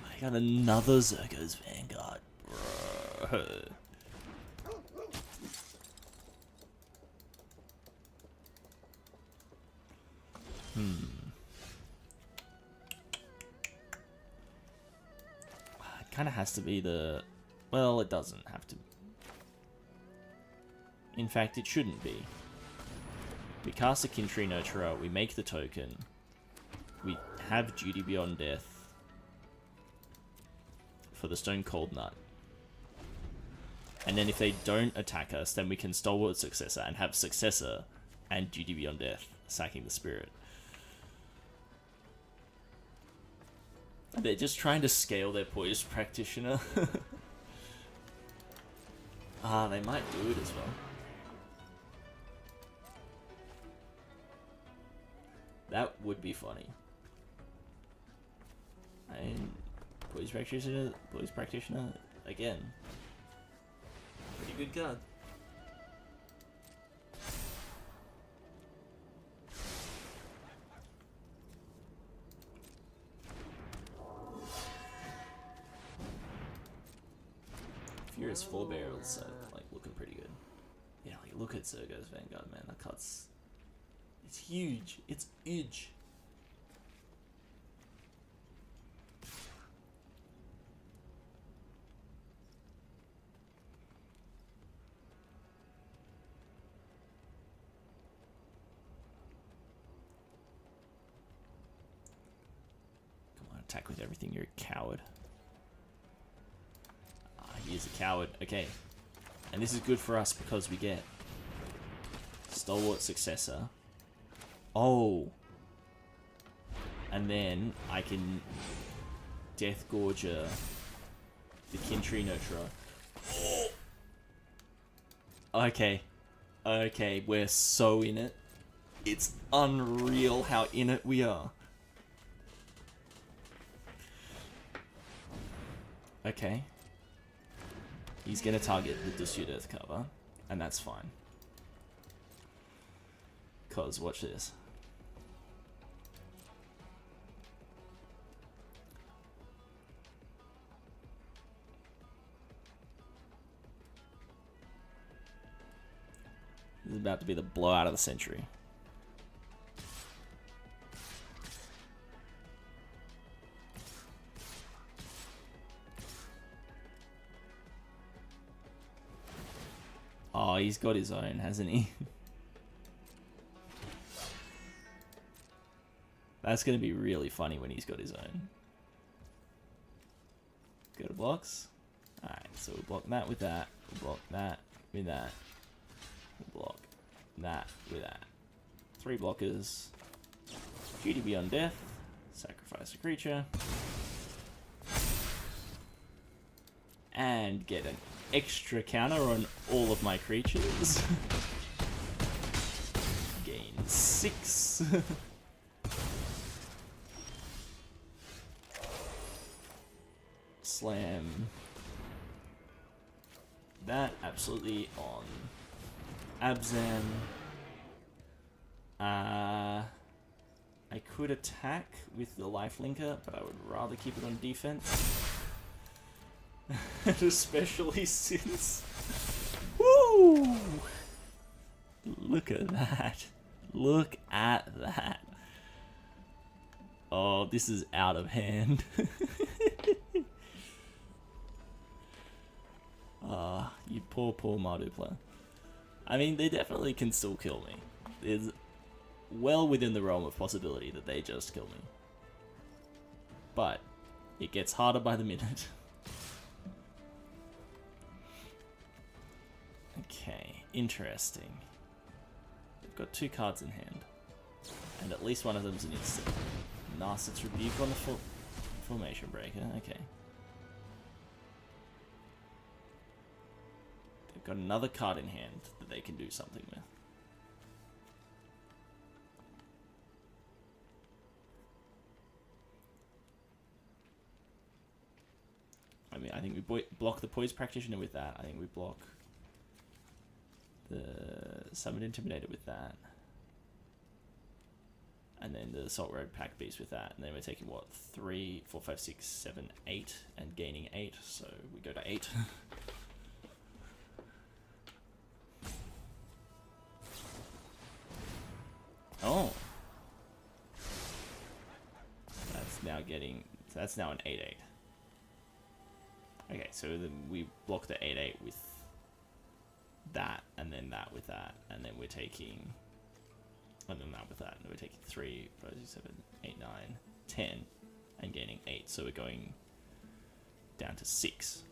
I got another Zergo's Vanguard, bro. It kind of has to be the... Well, it doesn't have to. In fact, it shouldn't be. We cast a Kin Tree Nurturer, we make the token, we have Duty Beyond Death for the Stone Cold Nut. And then if they don't attack us, then we can Stalwart Successor and have Successor and Duty Beyond Death, sacking the Spirit. They're just trying to scale their Poised Practitioner. They might do it as well. That would be funny. And Poised Practitioner again. Pretty good card. Furious Forebear's like looking pretty good. Yeah, like look at Zergo's Vanguard, man. That card's it's huge. It's huge. Come on, attack with everything. You're a coward. He is a coward. Okay. And this is good for us because we get Stalwart Successor. Oh. And then I can Death Gorger the Kin Tree Nurturer. Okay. Okay, we're so in it. It's unreal how in it we are. Okay. He's going to target the Dusiad Earth Carver, and that's fine. Because, watch this. This is about to be the blowout of the century. Oh, he's got his own, hasn't he? That's going to be really funny when he's got his own. Go to blocks. Alright, so we'll block that with that. We'll block that with that. We'll block that with that. 3 blockers. Duty Beyond Death. Sacrifice a creature. And get an extra counter on all of my creatures. Gain 6. Slam that absolutely on Abzan. I could attack with the lifelinker, but I would rather keep it on defense. Especially since... Woo! Look at that. Look at that. Oh, this is out of hand. You poor Mardu player. I mean, they definitely can still kill me. well within the realm of possibility that they just kill me. But it gets harder by the minute. Okay, interesting. We've got 2 cards in hand. And at least one of them's an instant. Narset's Rebuke on the Formation Breaker, okay. They've got another card in hand that they can do something with. I mean, I think we block the Poise Practitioner with that. I think we block the Summon Intimidator with that. And then the Assault Rogue Pack Beast with that. And then we're taking, what, 3, 4, 5, 6, 7, 8, and gaining 8. So we go to 8. Oh. That's now getting... So that's now an 8-8. Okay, so then we block the 8-8 with that, and then that with that, and then we're taking... And then that with that, and we're taking 3, 5, 6, 7, 8, 9, 10, and gaining 8. So we're going down to 6,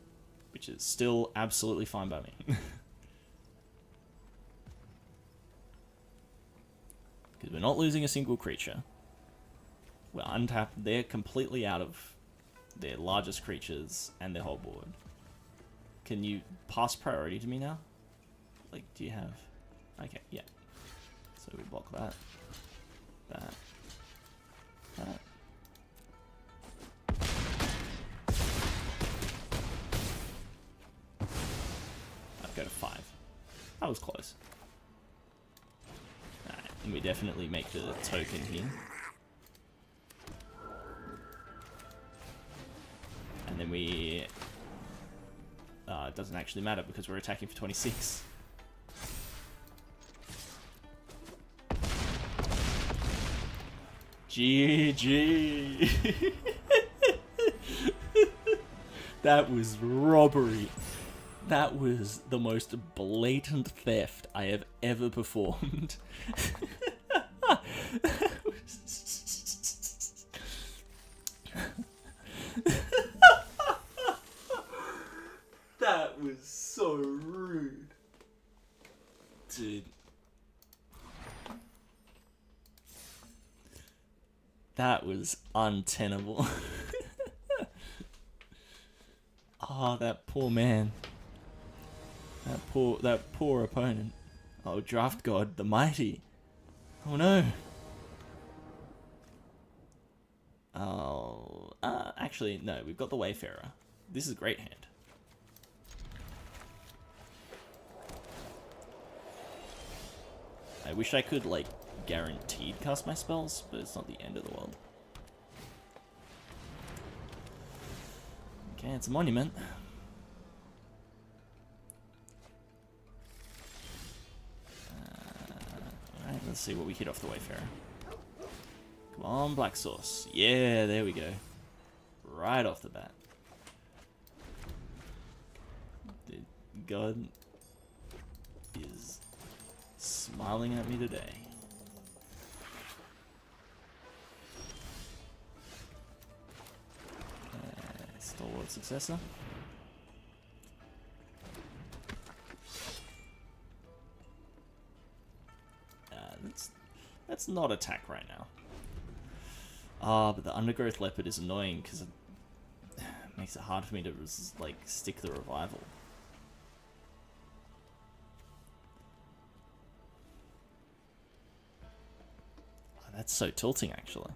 which is still absolutely fine by me. Because we're not losing a single creature. We're untapped. They're completely out of their largest creatures and their whole board. Can you pass priority to me now? Like, do you have... Okay, yeah. So we block that, that. I'd go to 5. That was close. Alright, and we definitely make the token here. And then we... it doesn't actually matter because we're attacking for 26. GG. That was robbery. That was the most blatant theft I have ever performed. That was so rude. Dude. That was untenable. Oh, that poor man. That poor opponent. Oh, Draft God, the mighty. Oh no. Oh, actually, no, we've got the Wayfarer. This is a great hand. I wish I could, like, guaranteed cast my spells, but it's not the end of the world. Okay, it's a monument. Alright, let's see what we hit off the Wayfarer. Come on, Black Sauce. Yeah, there we go. Right off the bat. God is smiling at me today. Stalwart Successor. Let's not attack right now. But the Undergrowth Leopard is annoying because it makes it hard for me to like stick the revival. Oh, that's so tilting, actually.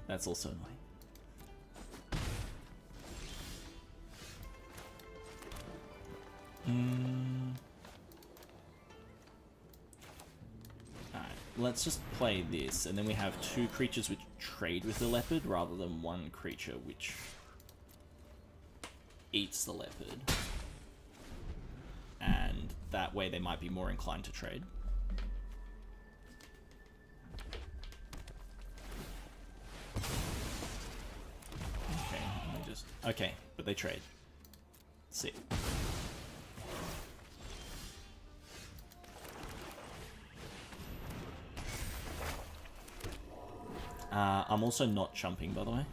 That's also annoying. Alright, let's just play this, and then we have 2 creatures which trade with the leopard, rather than 1 creature which eats the leopard. And that way they might be more inclined to trade. creatures. Okay, but they trade. Sick. I'm also not chumping, by the way.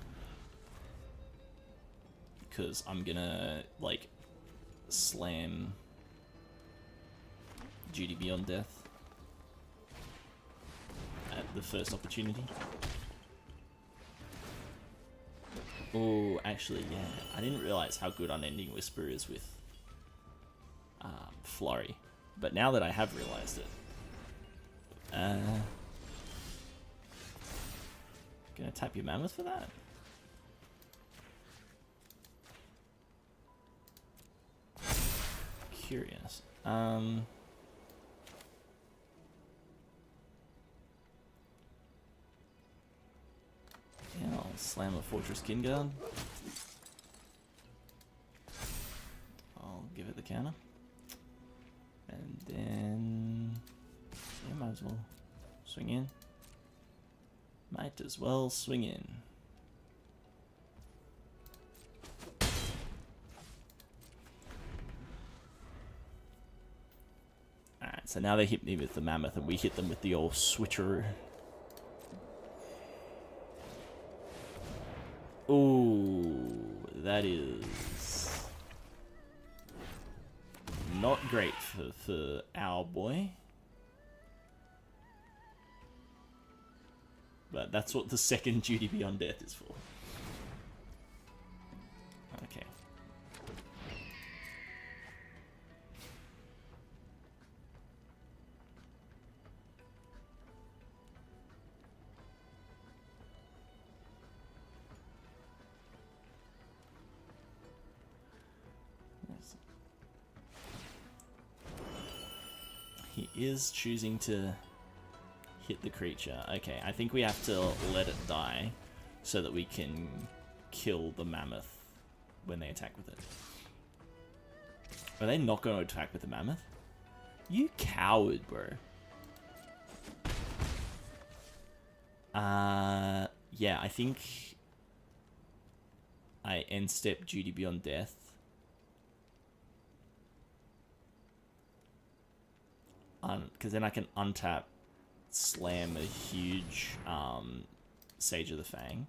Because I'm gonna, like, slam Duty Beyond Death at the first opportunity. Oh, actually, yeah. I didn't realize how good Unending Whisper is with Flurry. But now that I have realized it, gonna tap your Mammoth for that? Curious. Yeah, I'll slam a Fortress Kinguard. I'll give it the counter. And then... yeah, might as well swing in. Might as well swing in. Alright, so now they hit me with the Mammoth and we hit them with the old switcheroo. Ooh, that is not great for our boy. But that's what the second Duty Beyond Death is for. Okay. He is choosing to hit the creature. Okay, I think we have to let it die so that we can kill the Mammoth when they attack with it. Are they not going to attack with the Mammoth? You coward, bro. Yeah, I think I end step Duty Beyond Death. Because then I can untap, slam a huge Sage of the Fang,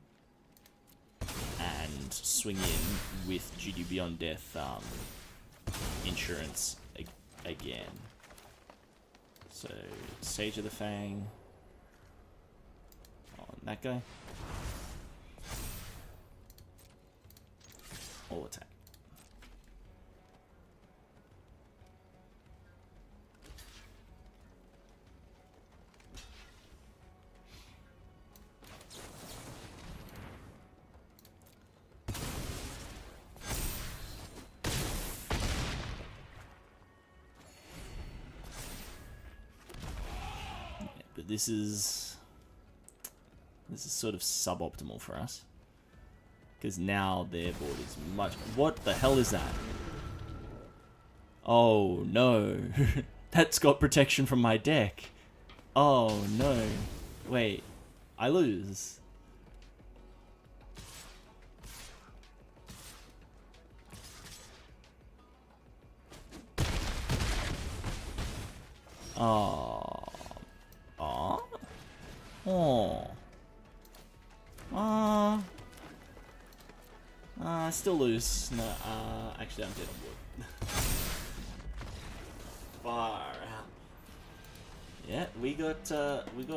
and swing in with Duty Beyond Death insurance again. So Sage of the Fang on that guy. All attack. This is sort of suboptimal for us, because now their board is much... What the hell is that? Oh no. That's got protection from my deck. Oh no. Wait, I lose. Oh. Oh. Oh. I still lose. No, actually I'm dead on wood. Far out. Yeah, we got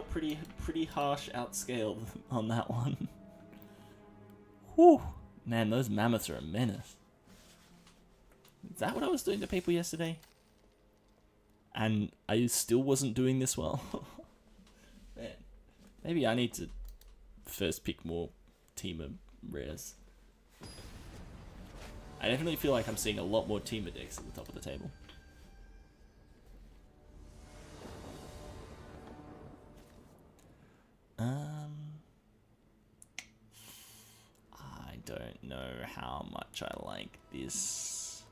pretty harsh outscaled on that one. Whew. Man, those Mammoths are a menace. Is that what I was doing to people yesterday? And I still wasn't doing this well. Man, maybe I need to first pick more Teamer rares. I definitely feel like I'm seeing a lot more Teamer decks at the top of the table. I don't know how much I like this.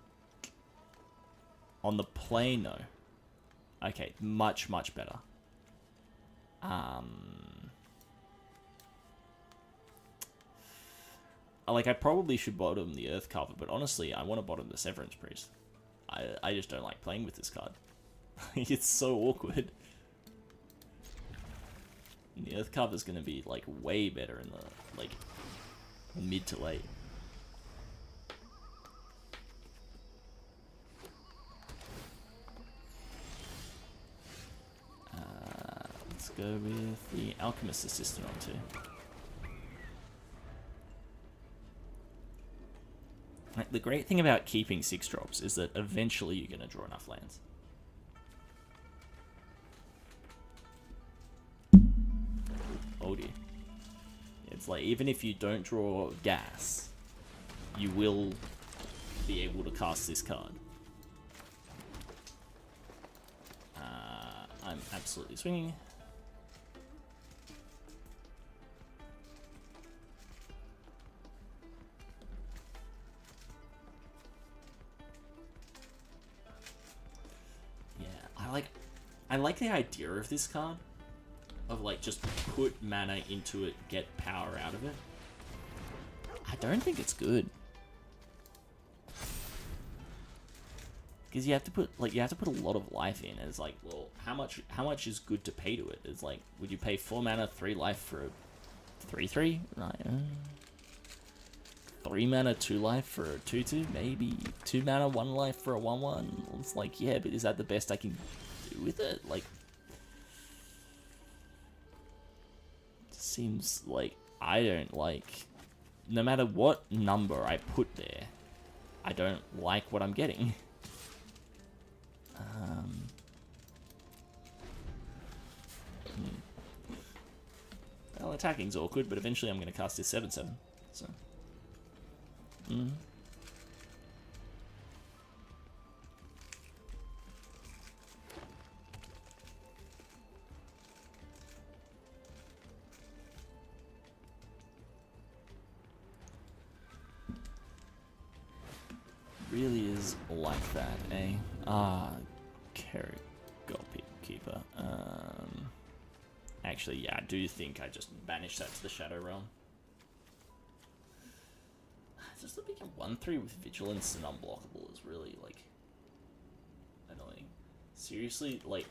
On the play, no. Okay, much better. like I probably should bottom the Earth Carver, but honestly, I want to bottom the Severance Priest. I just don't like playing with this card. It's so awkward. And the Earth Carver is going to be like way better in the like mid to late. Let's go with the Alchemist Assistant on 2. Like, the great thing about keeping 6 drops is that eventually you're going to draw enough lands. Oh dear. It's like, even if you don't draw gas, you will be able to cast this card. I'm absolutely swinging. I like the idea of this card, of like just put mana into it, get power out of it. I don't think it's good, because you have to put a lot of life in. It's like, well, how much is good to pay to it? It's like, would you pay 4 mana, 3 life for a 3/3? Right. 3 mana, 2 life for a 2/2? Maybe 2 mana, 1 life for a 1/1. It's like, yeah, but is that the best I can do with it? Like, it seems like I don't like, no matter what number I put there, I don't like what I'm getting. Well, attacking's awkward, but eventually I'm going to cast this 7/7. So, really is like that, eh? Carrot Gulpy Keeper. Actually, yeah, I do think I just banished that to the Shadow Realm. Just the big 1/3 with Vigilance and Unblockable is really, like, annoying. Seriously, like,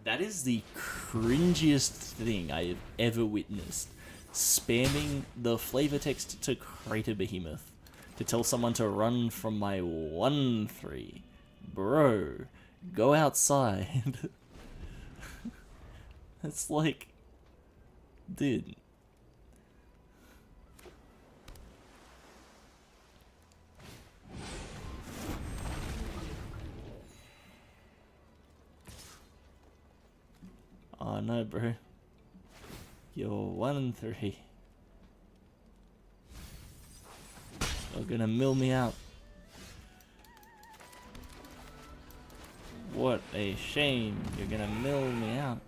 that is the cringiest thing I have ever witnessed. Spamming the flavor text to Crater Behemoth to tell someone to run from my 1/3. Bro, go outside. It's like, dude. Oh no, bro. You're 1/3. You're gonna mill me out. What a shame. You're gonna mill me out.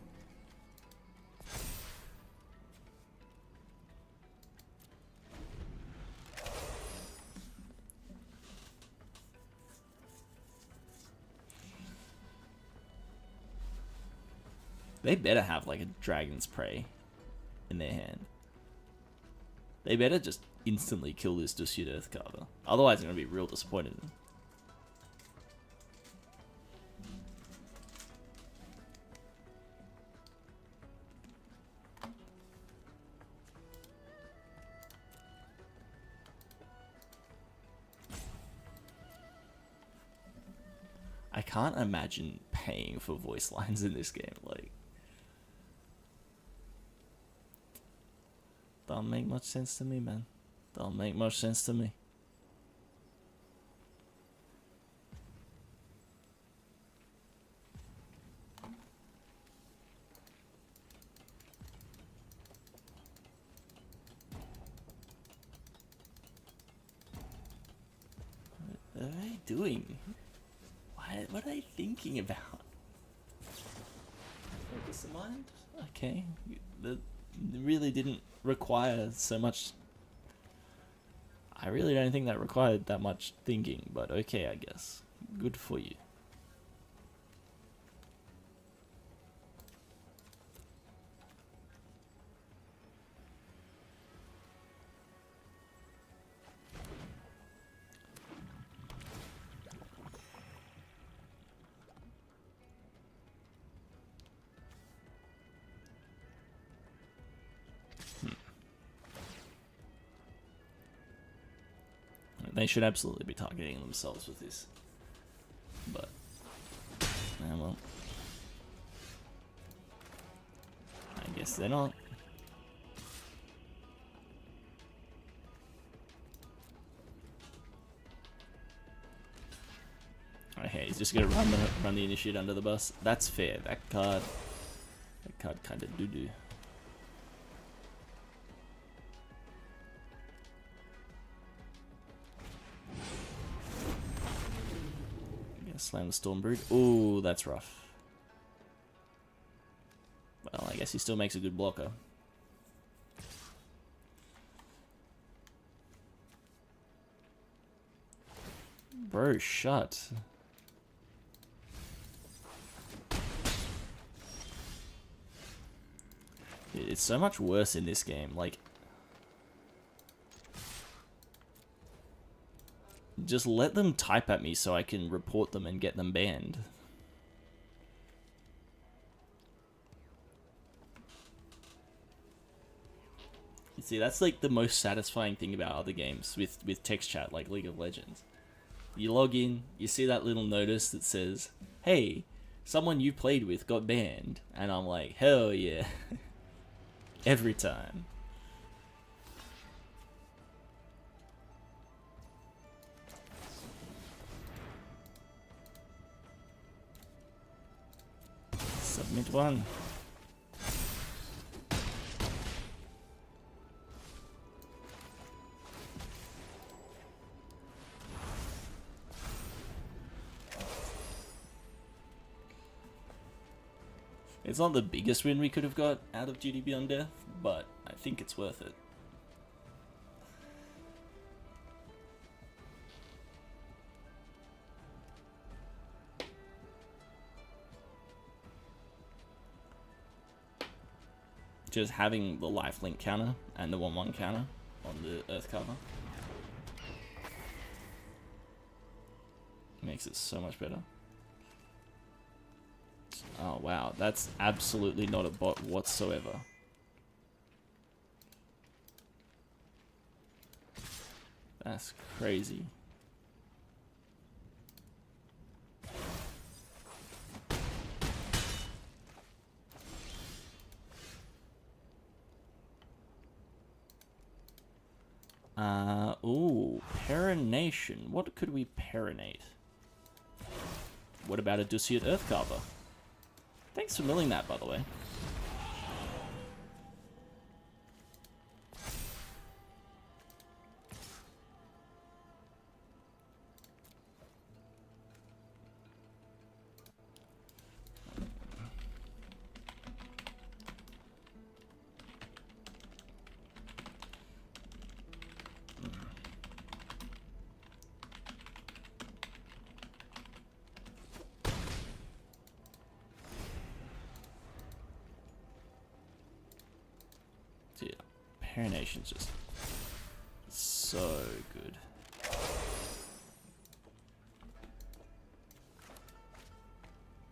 They better have like a Dragon's Prey in their hand. They better just instantly kill this Duskwood Earthcarver. Otherwise I'm going to be real disappointed. I can't imagine paying for voice lines in this game. Like, don't make much sense to me, man. Don't make much sense to me. What are they doing? What are they thinking about? Focus of mind? Okay. That really didn't require so much. I really don't think that required that much thinking, but okay, I guess. Good for you. They should absolutely be targeting themselves with this. But, well. I guess they're not. Okay, he's just gonna run the initiate under the bus. That's fair. That card kind of doo-doo. Gonna slam the Stormbrood. Ooh, that's rough. Well, I guess he still makes a good blocker. Bro, shut. It's so much worse in this game. Like, just let them type at me so I can report them and get them banned. You see, that's like the most satisfying thing about other games with text chat, like League of Legends. You log in, you see that little notice that says, hey, someone you played with got banned. And I'm like, hell yeah. Every time. Submit one. It's not the biggest win we could have got out of Duty Beyond Death, but I think it's worth it. Just having the lifelink counter and the 1/1 counter on the Earth cover makes it so much better. Oh wow, that's absolutely not a bot whatsoever. That's crazy. Ooh, Perination. What could we perinate? What about a Dusiat Earthcarver? Thanks for milling that, by the way. Perination's just so good.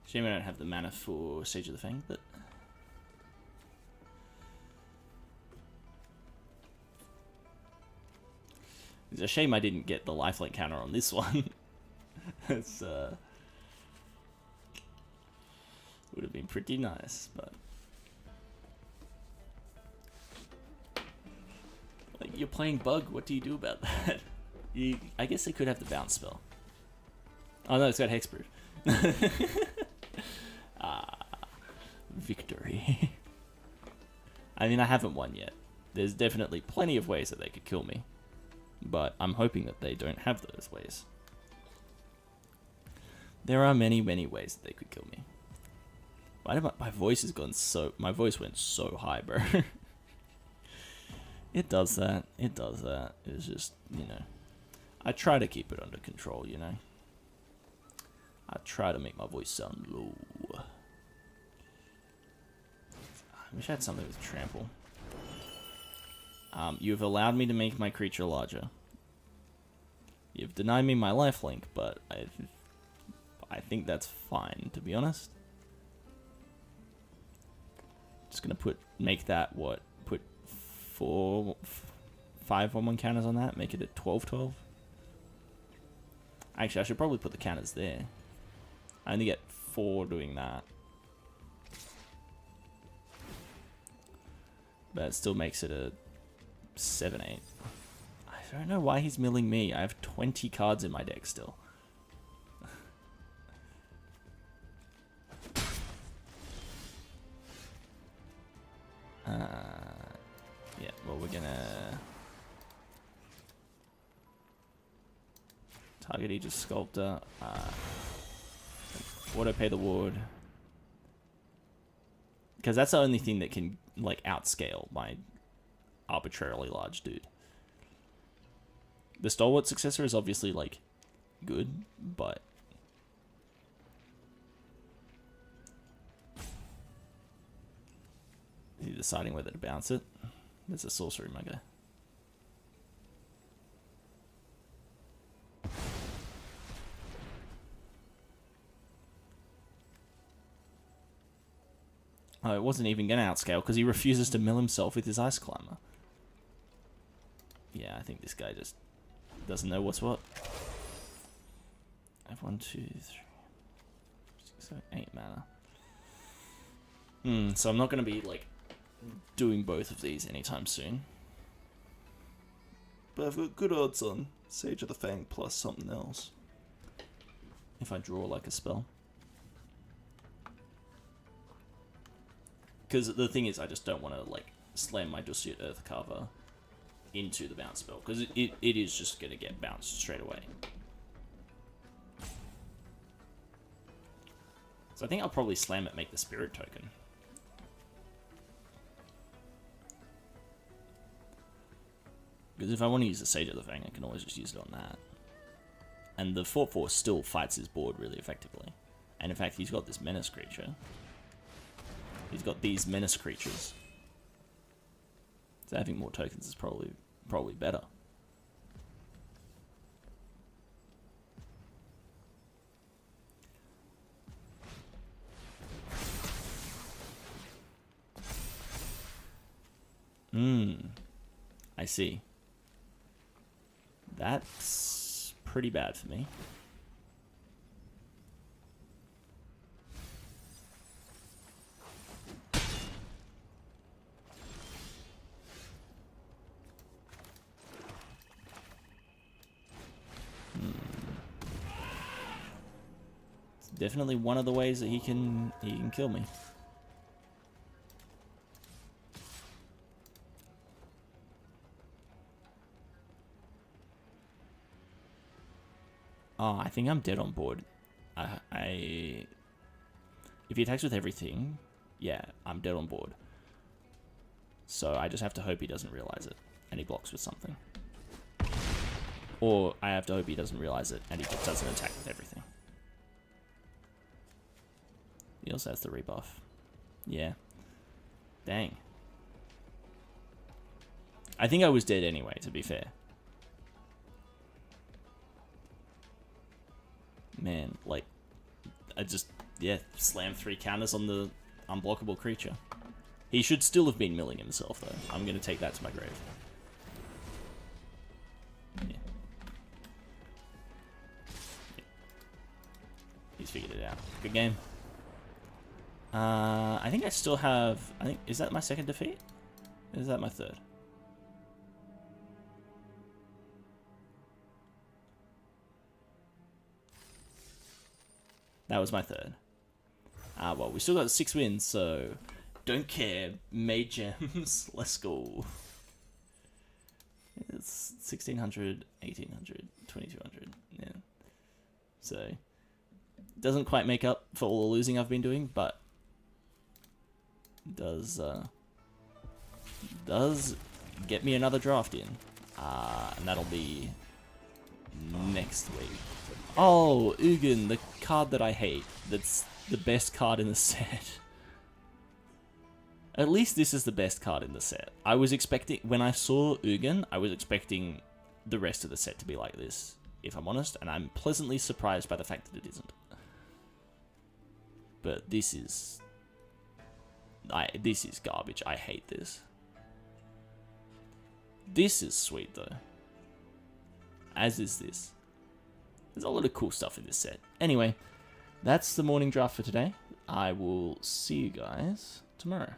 Shame I don't have the mana for Siege of the Fang, but it's a shame I didn't get the lifelink counter on this one. It's would have been pretty nice, but you're playing Bug, what do you do about that? I guess they could have the bounce spell. Oh no, it's got Hexproof. Victory. I mean, I haven't won yet. There's definitely plenty of ways that they could kill me. But I'm hoping that they don't have those ways. There are many, many ways that they could kill me. Why did my voice has gone so... My voice went so high, bro. It does that. It does that. It's just, you know. I try to keep it under control, you know. I try to make my voice sound low. I wish I had something with trample. You've allowed me to make my creature larger. You've denied me my lifelink, but I think that's fine, to be honest. Just gonna make that what? Put 5 1/1 counters on that, make it a 12/12. Actually, I should probably put the counters there. I only get 4 doing that. But it still makes it a 7-8. I don't know why he's milling me. I have 20 cards in my deck still. Yeah, well, we're gonna target Aegis Sculptor. Auto pay the ward. Because that's the only thing that can, like, outscale my arbitrarily large dude. The Stalwart Successor is obviously, like, good, but... Is he deciding whether to bounce it? There's a sorcery, my guy. Oh, it wasn't even going to outscale because he refuses to mill himself with his Ice Climber. Yeah, I think this guy just doesn't know what's what. I have 1, 2, 3, 6, 7, 8 mana. So I'm not going to be, like, doing both of these anytime soon. But I've got good odds on Sage of the Fang plus something else. If I draw, like, a spell. Because the thing is, I just don't want to, like, slam my Dusiat Earthcarver into the bounce spell. Because it is just going to get bounced straight away. So I think I'll probably slam it, make the Spirit Token. Because if I want to use the Sage of the Fang, I can always just use it on that. And the Fort Force still fights his board really effectively. And in fact, he's got this Menace creature. He's got these Menace creatures. So having more tokens is probably better. I see. That's pretty bad for me. It's definitely one of the ways that he can kill me. Oh, I think I'm dead on board. If he attacks with everything, yeah, I'm dead on board. So I just have to hope he doesn't realize it, and he blocks with something. Or I have to hope he doesn't realize it, and he just doesn't attack with everything. He also has the rebuff. Yeah. Dang. I think I was dead anyway, to be fair. Man, like, I just, yeah, slammed 3 counters on the unblockable creature. He should still have been milling himself, though. I'm going to take that to my grave. Yeah. He's figured it out. Good game. I think I still have, is that my second defeat? Or is that my third? That was my third. Well, we still got 6 wins, so don't care. Made gems. Let's go. It's 1600, 1800, 2200. Yeah. So, doesn't quite make up for all the losing I've been doing, but does get me another draft in. And that'll be next week. Oh, Ugin, the card that I hate. That's the best card in the set. At least this is the best card in the set. I was expecting, when I saw Ugin, I was expecting the rest of the set to be like this, if I'm honest, and I'm pleasantly surprised by the fact that it isn't. But this is garbage. I hate this. This is sweet though. As is this. There's a lot of cool stuff in this set. Anyway, that's the morning draft for today. I will see you guys tomorrow.